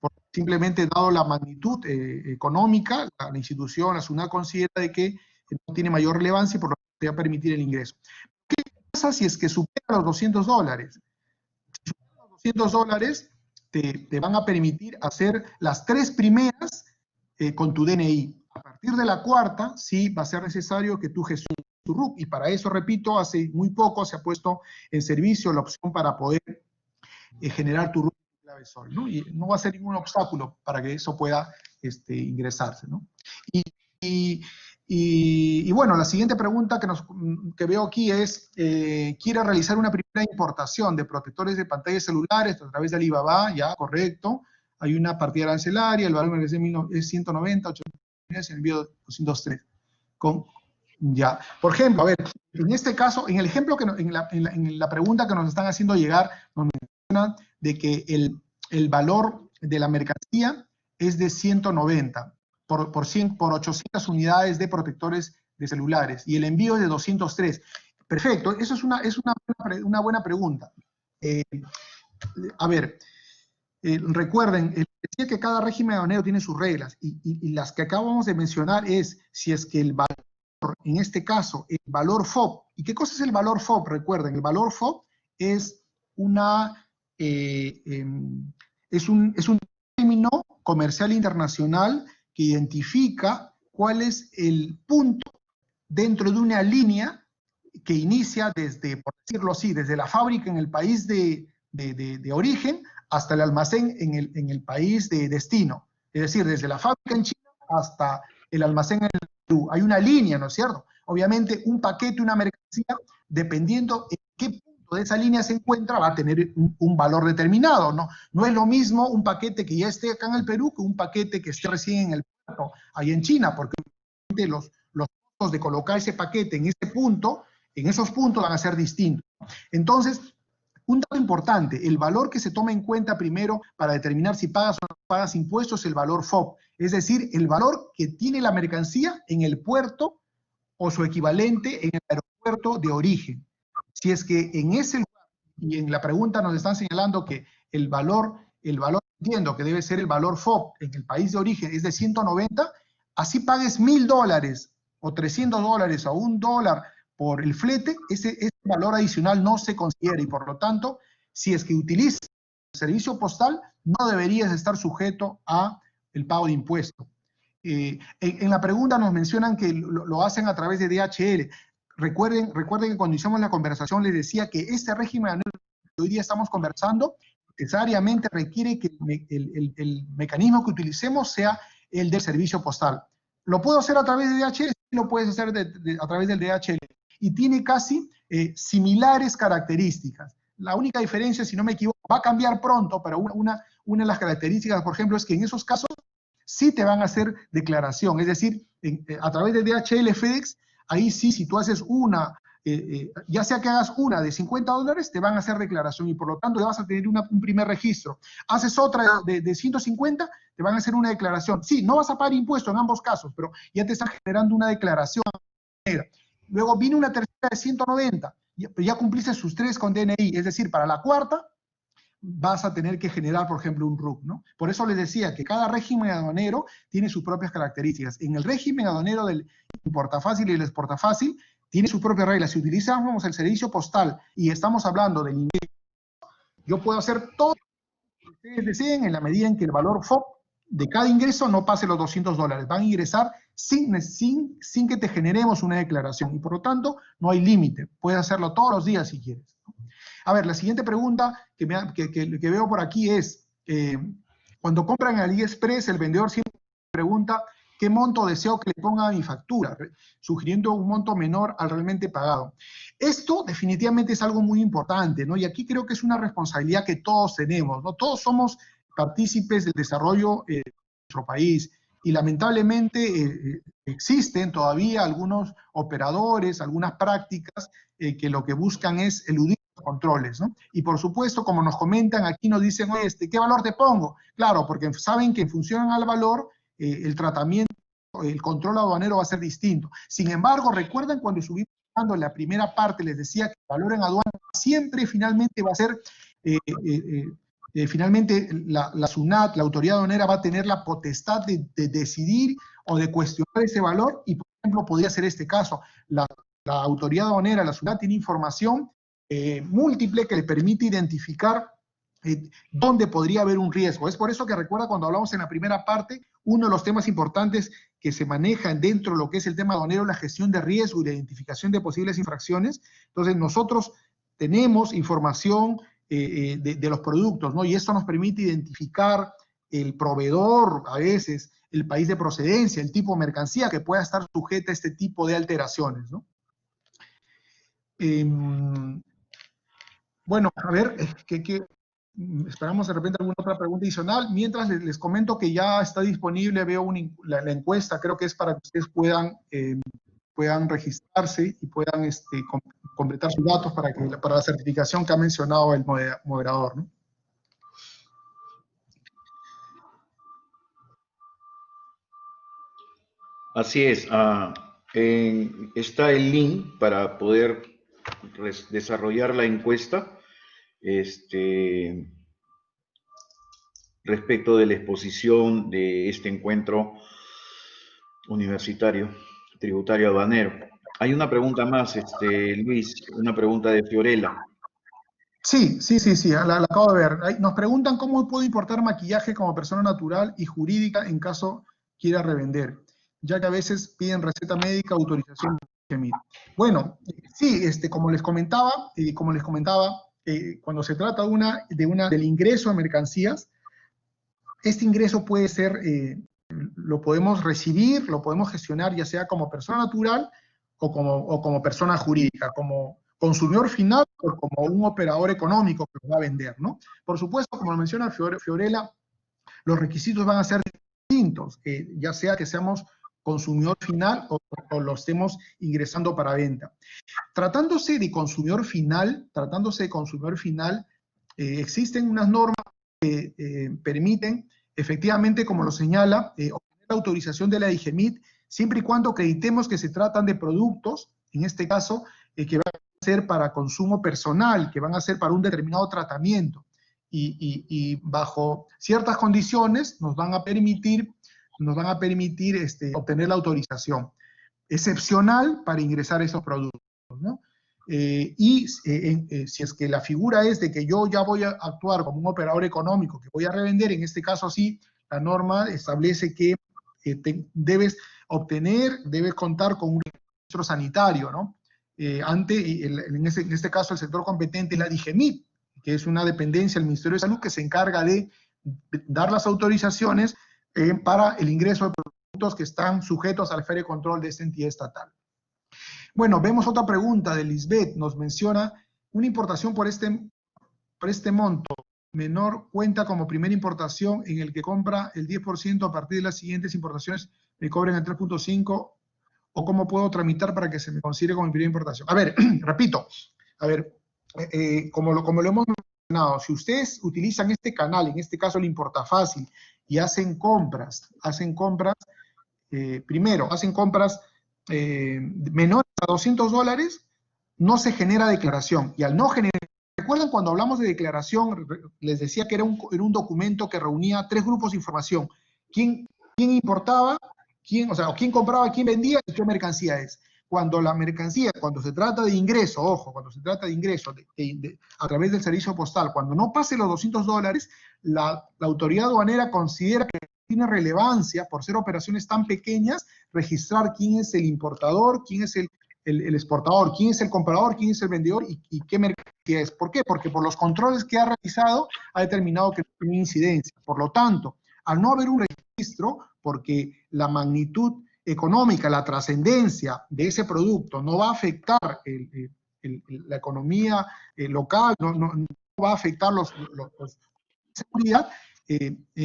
porque simplemente dado la magnitud económica, la institución, la SUNAT considera de que no tiene mayor relevancia y por lo tanto te va a permitir el ingreso. ¿Qué pasa si es que supera los $200? Si supera los $200, te van a permitir hacer las 3 primeras con tu DNI. A partir de la cuarta, sí va a ser necesario que tú gestiones tu RUC, y para eso, repito, hace muy poco se ha puesto en servicio la opción para poder generar tu RUC de clave Sol, ¿no? Y no va a ser ningún obstáculo para que eso pueda ingresarse, ¿no? Y bueno, la siguiente pregunta que veo aquí es, ¿quiere realizar una primera importación de protectores de pantallas celulares a través de Alibaba? Ya, correcto. Hay una partida arancelaria, el valor es 190, 80 unidades, el envío 203. Ya. Por ejemplo, a ver, en este caso, en el ejemplo, en la pregunta que nos están haciendo llegar, nos mencionan de que el valor de la mercancía es de 190 por 800 unidades de protectores de celulares y el envío es de 203. Perfecto, eso es una buena pregunta. A ver, recuerden, decía que cada régimen aduanero tiene sus reglas y las que acabamos de mencionar es si es que el valor, en este caso, el valor FOB. ¿Y qué cosa es el valor FOB? Recuerden, el valor FOB es un término comercial internacional que identifica cuál es el punto dentro de una línea que inicia desde, por decirlo así, desde la fábrica en el país de origen hasta el almacén en el país de destino. Es decir, desde la fábrica en China hasta el almacén en Perú. Hay una línea, ¿no es cierto? Obviamente, un paquete, una mercancía, dependiendo en qué punto de esa línea se encuentra, va a tener un valor determinado, ¿no? No es lo mismo un paquete que ya esté acá en el Perú que un paquete que esté recién en el puerto, ahí en China, porque los costos de colocar ese paquete en ese punto, en esos puntos van a ser distintos. Entonces, un dato importante, el valor que se toma en cuenta primero para determinar si pagas o no pagas impuestos es el valor FOB, es decir, el valor que tiene la mercancía en el puerto o su equivalente en el aeropuerto de origen. Si es que en ese lugar, y en la pregunta nos están señalando que el valor entiendo que debe ser el valor FOB en el país de origen es de 190, así pagues $1.000 o $300 o $1 por el flete, ese valor adicional no se considera y por lo tanto, si es que utilizas el servicio postal, no deberías estar sujeto a el pago de impuestos. En la pregunta nos mencionan que lo hacen a través de DHL. Recuerden que cuando hicimos la conversación les decía que este régimen que hoy día estamos conversando necesariamente requiere que el mecanismo que utilicemos sea el del servicio postal. ¿Lo puedo hacer a través de DHL? Sí, lo puedes hacer a través del DHL. Y tiene casi similares características. La única diferencia, si no me equivoco, va a cambiar pronto, pero una de las características, por ejemplo, es que en esos casos sí te van a hacer declaración. Es decir, a través de DHL, FedEx, ahí sí, si tú haces ya sea que hagas una de $50, te van a hacer declaración y por lo tanto ya vas a tener un primer registro. Haces otra de 150, te van a hacer una declaración. Sí, no vas a pagar impuestos en ambos casos, pero ya te están generando una declaración. Luego viene una tercera de 190, ya cumpliste sus 3 con DNI, es decir, para la cuarta vas a tener que generar, por ejemplo, un RUC, ¿no? Por eso les decía que cada régimen aduanero tiene sus propias características. En el régimen aduanero del importafácil y el exportafácil tiene sus propias reglas. Si utilizamos el servicio postal y estamos hablando del ingreso, yo puedo hacer todo lo que ustedes deseen en la medida en que el valor FOB de cada ingreso no pase los $200. Van a ingresar sin que te generemos una declaración y por lo tanto no hay límite. Puedes hacerlo todos los días si quieres. A ver, la siguiente pregunta que veo por aquí es, cuando compran en AliExpress, el vendedor siempre pregunta qué monto deseo que le ponga a mi factura, sugiriendo un monto menor al realmente pagado. Esto definitivamente es algo muy importante, ¿no? Y aquí creo que es una responsabilidad que todos tenemos, ¿no? Todos somos partícipes del desarrollo de nuestro país y lamentablemente existen todavía algunos operadores, algunas prácticas que lo que buscan es eludir los controles, ¿no? Y por supuesto, como nos comentan, aquí nos dicen, oye, ¿qué valor te pongo? Claro, porque saben que en función al valor, el tratamiento, el control aduanero va a ser distinto. Sin embargo, recuerdan cuando subimos en la primera parte, les decía que el valor en aduana siempre finalmente va a ser finalmente la SUNAT, la autoridad aduanera, va a tener la potestad de decidir o de cuestionar ese valor y, por ejemplo, podría ser este caso. La autoridad aduanera, la SUNAT, tiene información múltiple que le permite identificar dónde podría haber un riesgo. Es por eso que recuerda cuando hablamos en la primera parte, uno de los temas importantes que se manejan dentro de lo que es el tema aduanero, la gestión de riesgo y la identificación de posibles infracciones. Entonces, nosotros tenemos información de los productos, ¿no? Y esto nos permite identificar el proveedor, a veces, el país de procedencia, el tipo de mercancía que pueda estar sujeta a este tipo de alteraciones, ¿no? Bueno, a ver, esperamos de repente alguna otra pregunta adicional. Mientras les comento que ya está disponible, veo la encuesta, creo que es para que ustedes puedan registrarse y puedan completar sus datos para la certificación que ha mencionado el moderador, ¿no? Así es. Está el link para poder desarrollar la encuesta respecto de la exposición de este encuentro universitario tributario aduanero. Hay una pregunta más, Luis, una pregunta de Fiorella. Sí, la acabo de ver. Nos preguntan cómo puedo importar maquillaje como persona natural y jurídica en caso quiera revender, ya que a veces piden receta médica, autorización de GEMIT. Bueno, sí, como les comentaba, cuando se trata del ingreso de mercancías, este ingreso puede ser, lo podemos recibir, lo podemos gestionar ya sea como persona natural o como persona jurídica, como consumidor final o como un operador económico que lo va a vender, ¿no? Por supuesto, como lo menciona Fiorella, los requisitos van a ser distintos, ya sea que seamos consumidor final o lo estemos ingresando para venta. Tratándose de consumidor final, existen unas normas que permiten, efectivamente, como lo señala, obtener la autorización de la DIGEMIT, siempre y cuando acreditemos que se tratan de productos, en este caso, que van a ser para consumo personal, que van a ser para un determinado tratamiento, y bajo ciertas condiciones nos van a permitir obtener la autorización excepcional para ingresar esos productos, ¿no? Si es que la figura es de que yo ya voy a actuar como un operador económico que voy a revender, en este caso sí, la norma establece que debes contar con un registro sanitario, ¿no? En este caso el sector competente es la DIGEMIT, que es una dependencia del Ministerio de Salud que se encarga de dar las autorizaciones para el ingreso de productos que están sujetos al FERE control de esta entidad estatal. Bueno, vemos otra pregunta de Lisbeth, nos menciona una importación por este monto menor cuenta como primera importación en el que compra el 10% a partir de las siguientes importaciones me cobren el 3.5 o cómo puedo tramitar para que se me considere como mi primera importación. A ver, repito, como lo hemos mencionado, si ustedes utilizan este canal, en este caso el Importafácil, y hacen compras menores a $200, no se genera declaración. Y al no generar, ¿recuerdan cuando hablamos de declaración? Les decía que era un documento que reunía 3 grupos de información. ¿Quién importaba? ¿Quién compraba? ¿Quién vendía? ¿Y qué mercancía es? Cuando se trata de ingreso, ojo, cuando se trata de ingreso a través del servicio postal, cuando no pase los $200, la autoridad aduanera considera que tiene relevancia, por ser operaciones tan pequeñas, registrar quién es el importador, quién es el exportador, quién es el comprador, quién es el vendedor y qué mercancía es. ¿Por qué? Porque por los controles que ha realizado ha determinado que no tiene incidencia. Por lo tanto, al no haber un registro, porque la magnitud económica, la trascendencia de ese producto no va a afectar la economía local, no va a afectar seguridad,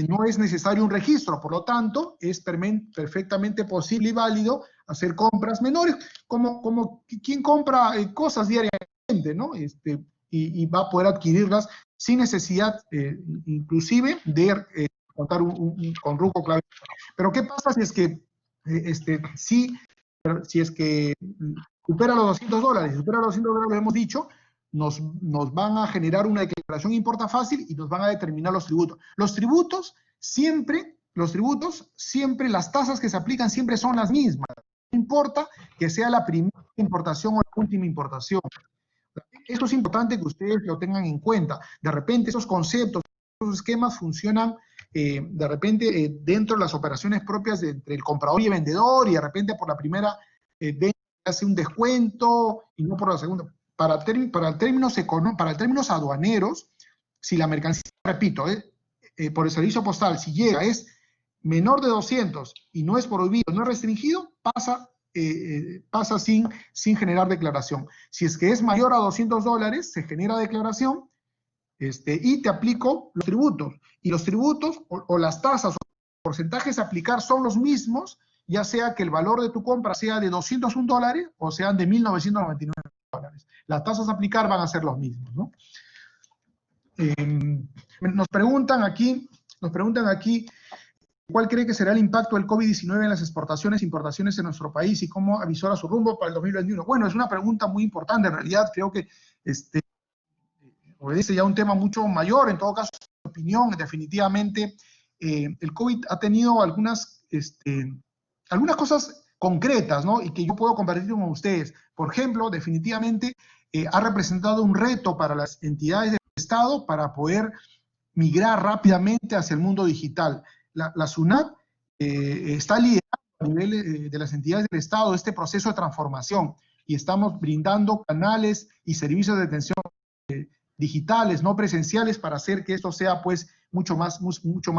no es necesario un registro, por lo tanto, es perfectamente posible y válido hacer compras menores, como quien compra cosas diariamente, ¿no? Y va a poder adquirirlas sin necesidad, inclusive, de contar con RUC clave. Pero ¿qué pasa si es que, si es que supera los $200, supera los $200, hemos dicho, nos van a generar una declaración importa fácil y nos van a determinar los tributos. Los tributos siempre, las tasas que se aplican siempre son las mismas. No importa que sea la primera importación o la última importación. Esto es importante que ustedes lo tengan en cuenta. De repente esos conceptos, esos esquemas funcionan de repente dentro de las operaciones propias entre el comprador y el vendedor, y de repente por la primera venta hace un descuento y no por la segunda. Para términos aduaneros, si la mercancía, repito, por el servicio postal, si llega, es menor de 200 y no es prohibido, no es restringido, pasa sin generar declaración. Si es que es mayor a $200, se genera declaración y te aplico los tributos. Y los tributos o las tasas o porcentajes a aplicar son los mismos, ya sea que el valor de tu compra sea de $201 o sean de $1.999. Las tasas a aplicar van a ser los mismos, ¿no? Nos preguntan aquí, ¿cuál cree que será el impacto del COVID-19 en las exportaciones e importaciones en nuestro país y cómo avisora su rumbo para el 2021? Bueno, es una pregunta muy importante. En realidad, creo que obedece ya a un tema mucho mayor. En todo caso, en mi opinión, definitivamente, el COVID ha tenido algunas cosas concretas, ¿no? Y que yo puedo compartir con ustedes. Por ejemplo, definitivamente ha representado un reto para las entidades del Estado para poder migrar rápidamente hacia el mundo digital. La SUNAT está liderando a nivel de las entidades del Estado este proceso de transformación y estamos brindando canales y servicios de atención digitales, no presenciales, para hacer que esto sea pues mucho más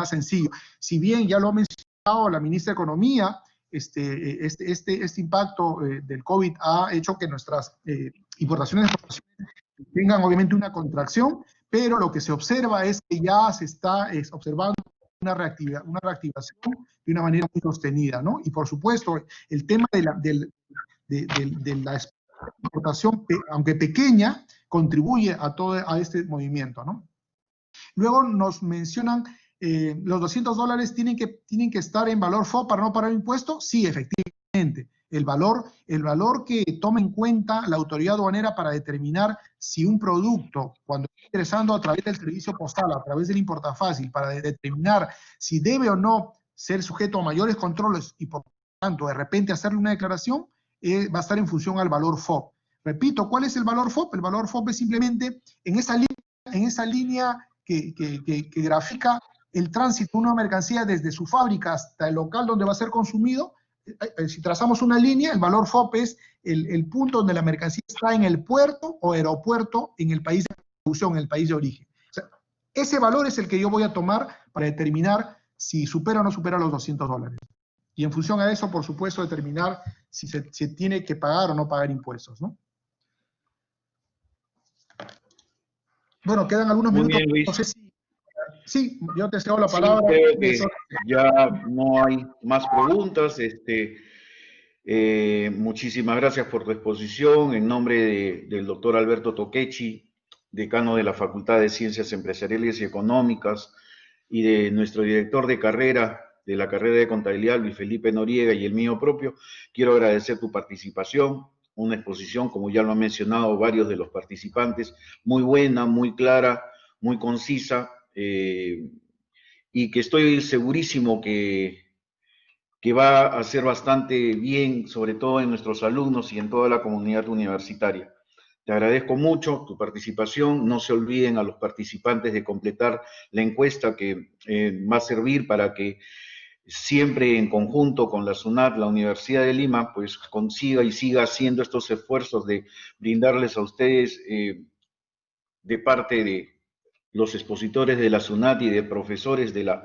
sencillo. Si bien ya lo ha mencionado la ministra de Economía, este impacto del COVID ha hecho que nuestras importaciones y exportaciones tengan obviamente una contracción, pero lo que se observa es que ya se está observando una reactivación de una manera muy sostenida, ¿no? Y por supuesto, el tema de la exportación, aunque pequeña, contribuye a este movimiento, ¿no? Luego nos mencionan, los $200 tienen que estar en valor FOB para no pagar impuesto. Sí, efectivamente. El valor que toma en cuenta la autoridad aduanera para determinar si un producto, cuando está ingresando a través del servicio postal, a través del importafácil, para determinar si debe o no ser sujeto a mayores controles y por tanto de repente hacerle una declaración, va a estar en función al valor FOB. Repito, ¿cuál es el valor FOB? El valor FOB es simplemente en esa línea que grafica el tránsito de una mercancía desde su fábrica hasta el local donde va a ser consumido. Si trazamos una línea, el valor FOB es el punto donde la mercancía está en el puerto o aeropuerto en el país de producción, en el país de origen. O sea, ese valor es el que yo voy a tomar para determinar si supera o no supera los $200. Y en función a eso, por supuesto, determinar si se tiene que pagar o no pagar impuestos, ¿no? Bueno, quedan algunos minutos. Muy bien, Luis. No sé si... Sí, yo te cedo la palabra. Sí, creo que ya no hay más preguntas. Muchísimas gracias por tu exposición. En nombre del doctor Alberto Toquechi, decano de la Facultad de Ciencias Empresariales y Económicas, y de nuestro director de carrera, de la carrera de Contabilidad, Luis Felipe Noriega, y el mío propio, quiero agradecer tu participación. Una exposición, como ya lo han mencionado varios de los participantes, muy buena, muy clara, muy concisa, y que estoy segurísimo que va a hacer bastante bien, sobre todo en nuestros alumnos y en toda la comunidad universitaria. Te agradezco mucho tu participación. No se olviden a los participantes de completar la encuesta que va a servir para que siempre en conjunto con la SUNAT, la Universidad de Lima, pues consiga y siga haciendo estos esfuerzos de brindarles a ustedes de parte de los expositores de la SUNAT y de profesores de la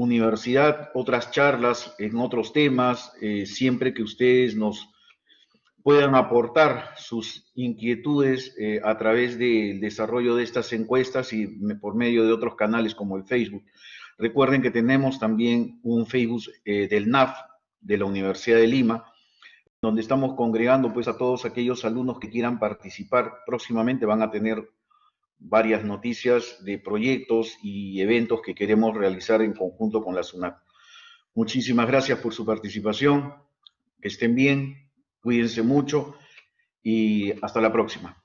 universidad otras charlas en otros temas, siempre que ustedes nos puedan aportar sus inquietudes a través del desarrollo de estas encuestas y por medio de otros canales como el Facebook. Recuerden que tenemos también un Facebook del NAF de la Universidad de Lima, donde estamos congregando pues a todos aquellos alumnos que quieran participar. Próximamente van a tener varias noticias de proyectos y eventos que queremos realizar en conjunto con la SUNAT. Muchísimas gracias por su participación, que estén bien, cuídense mucho y hasta la próxima.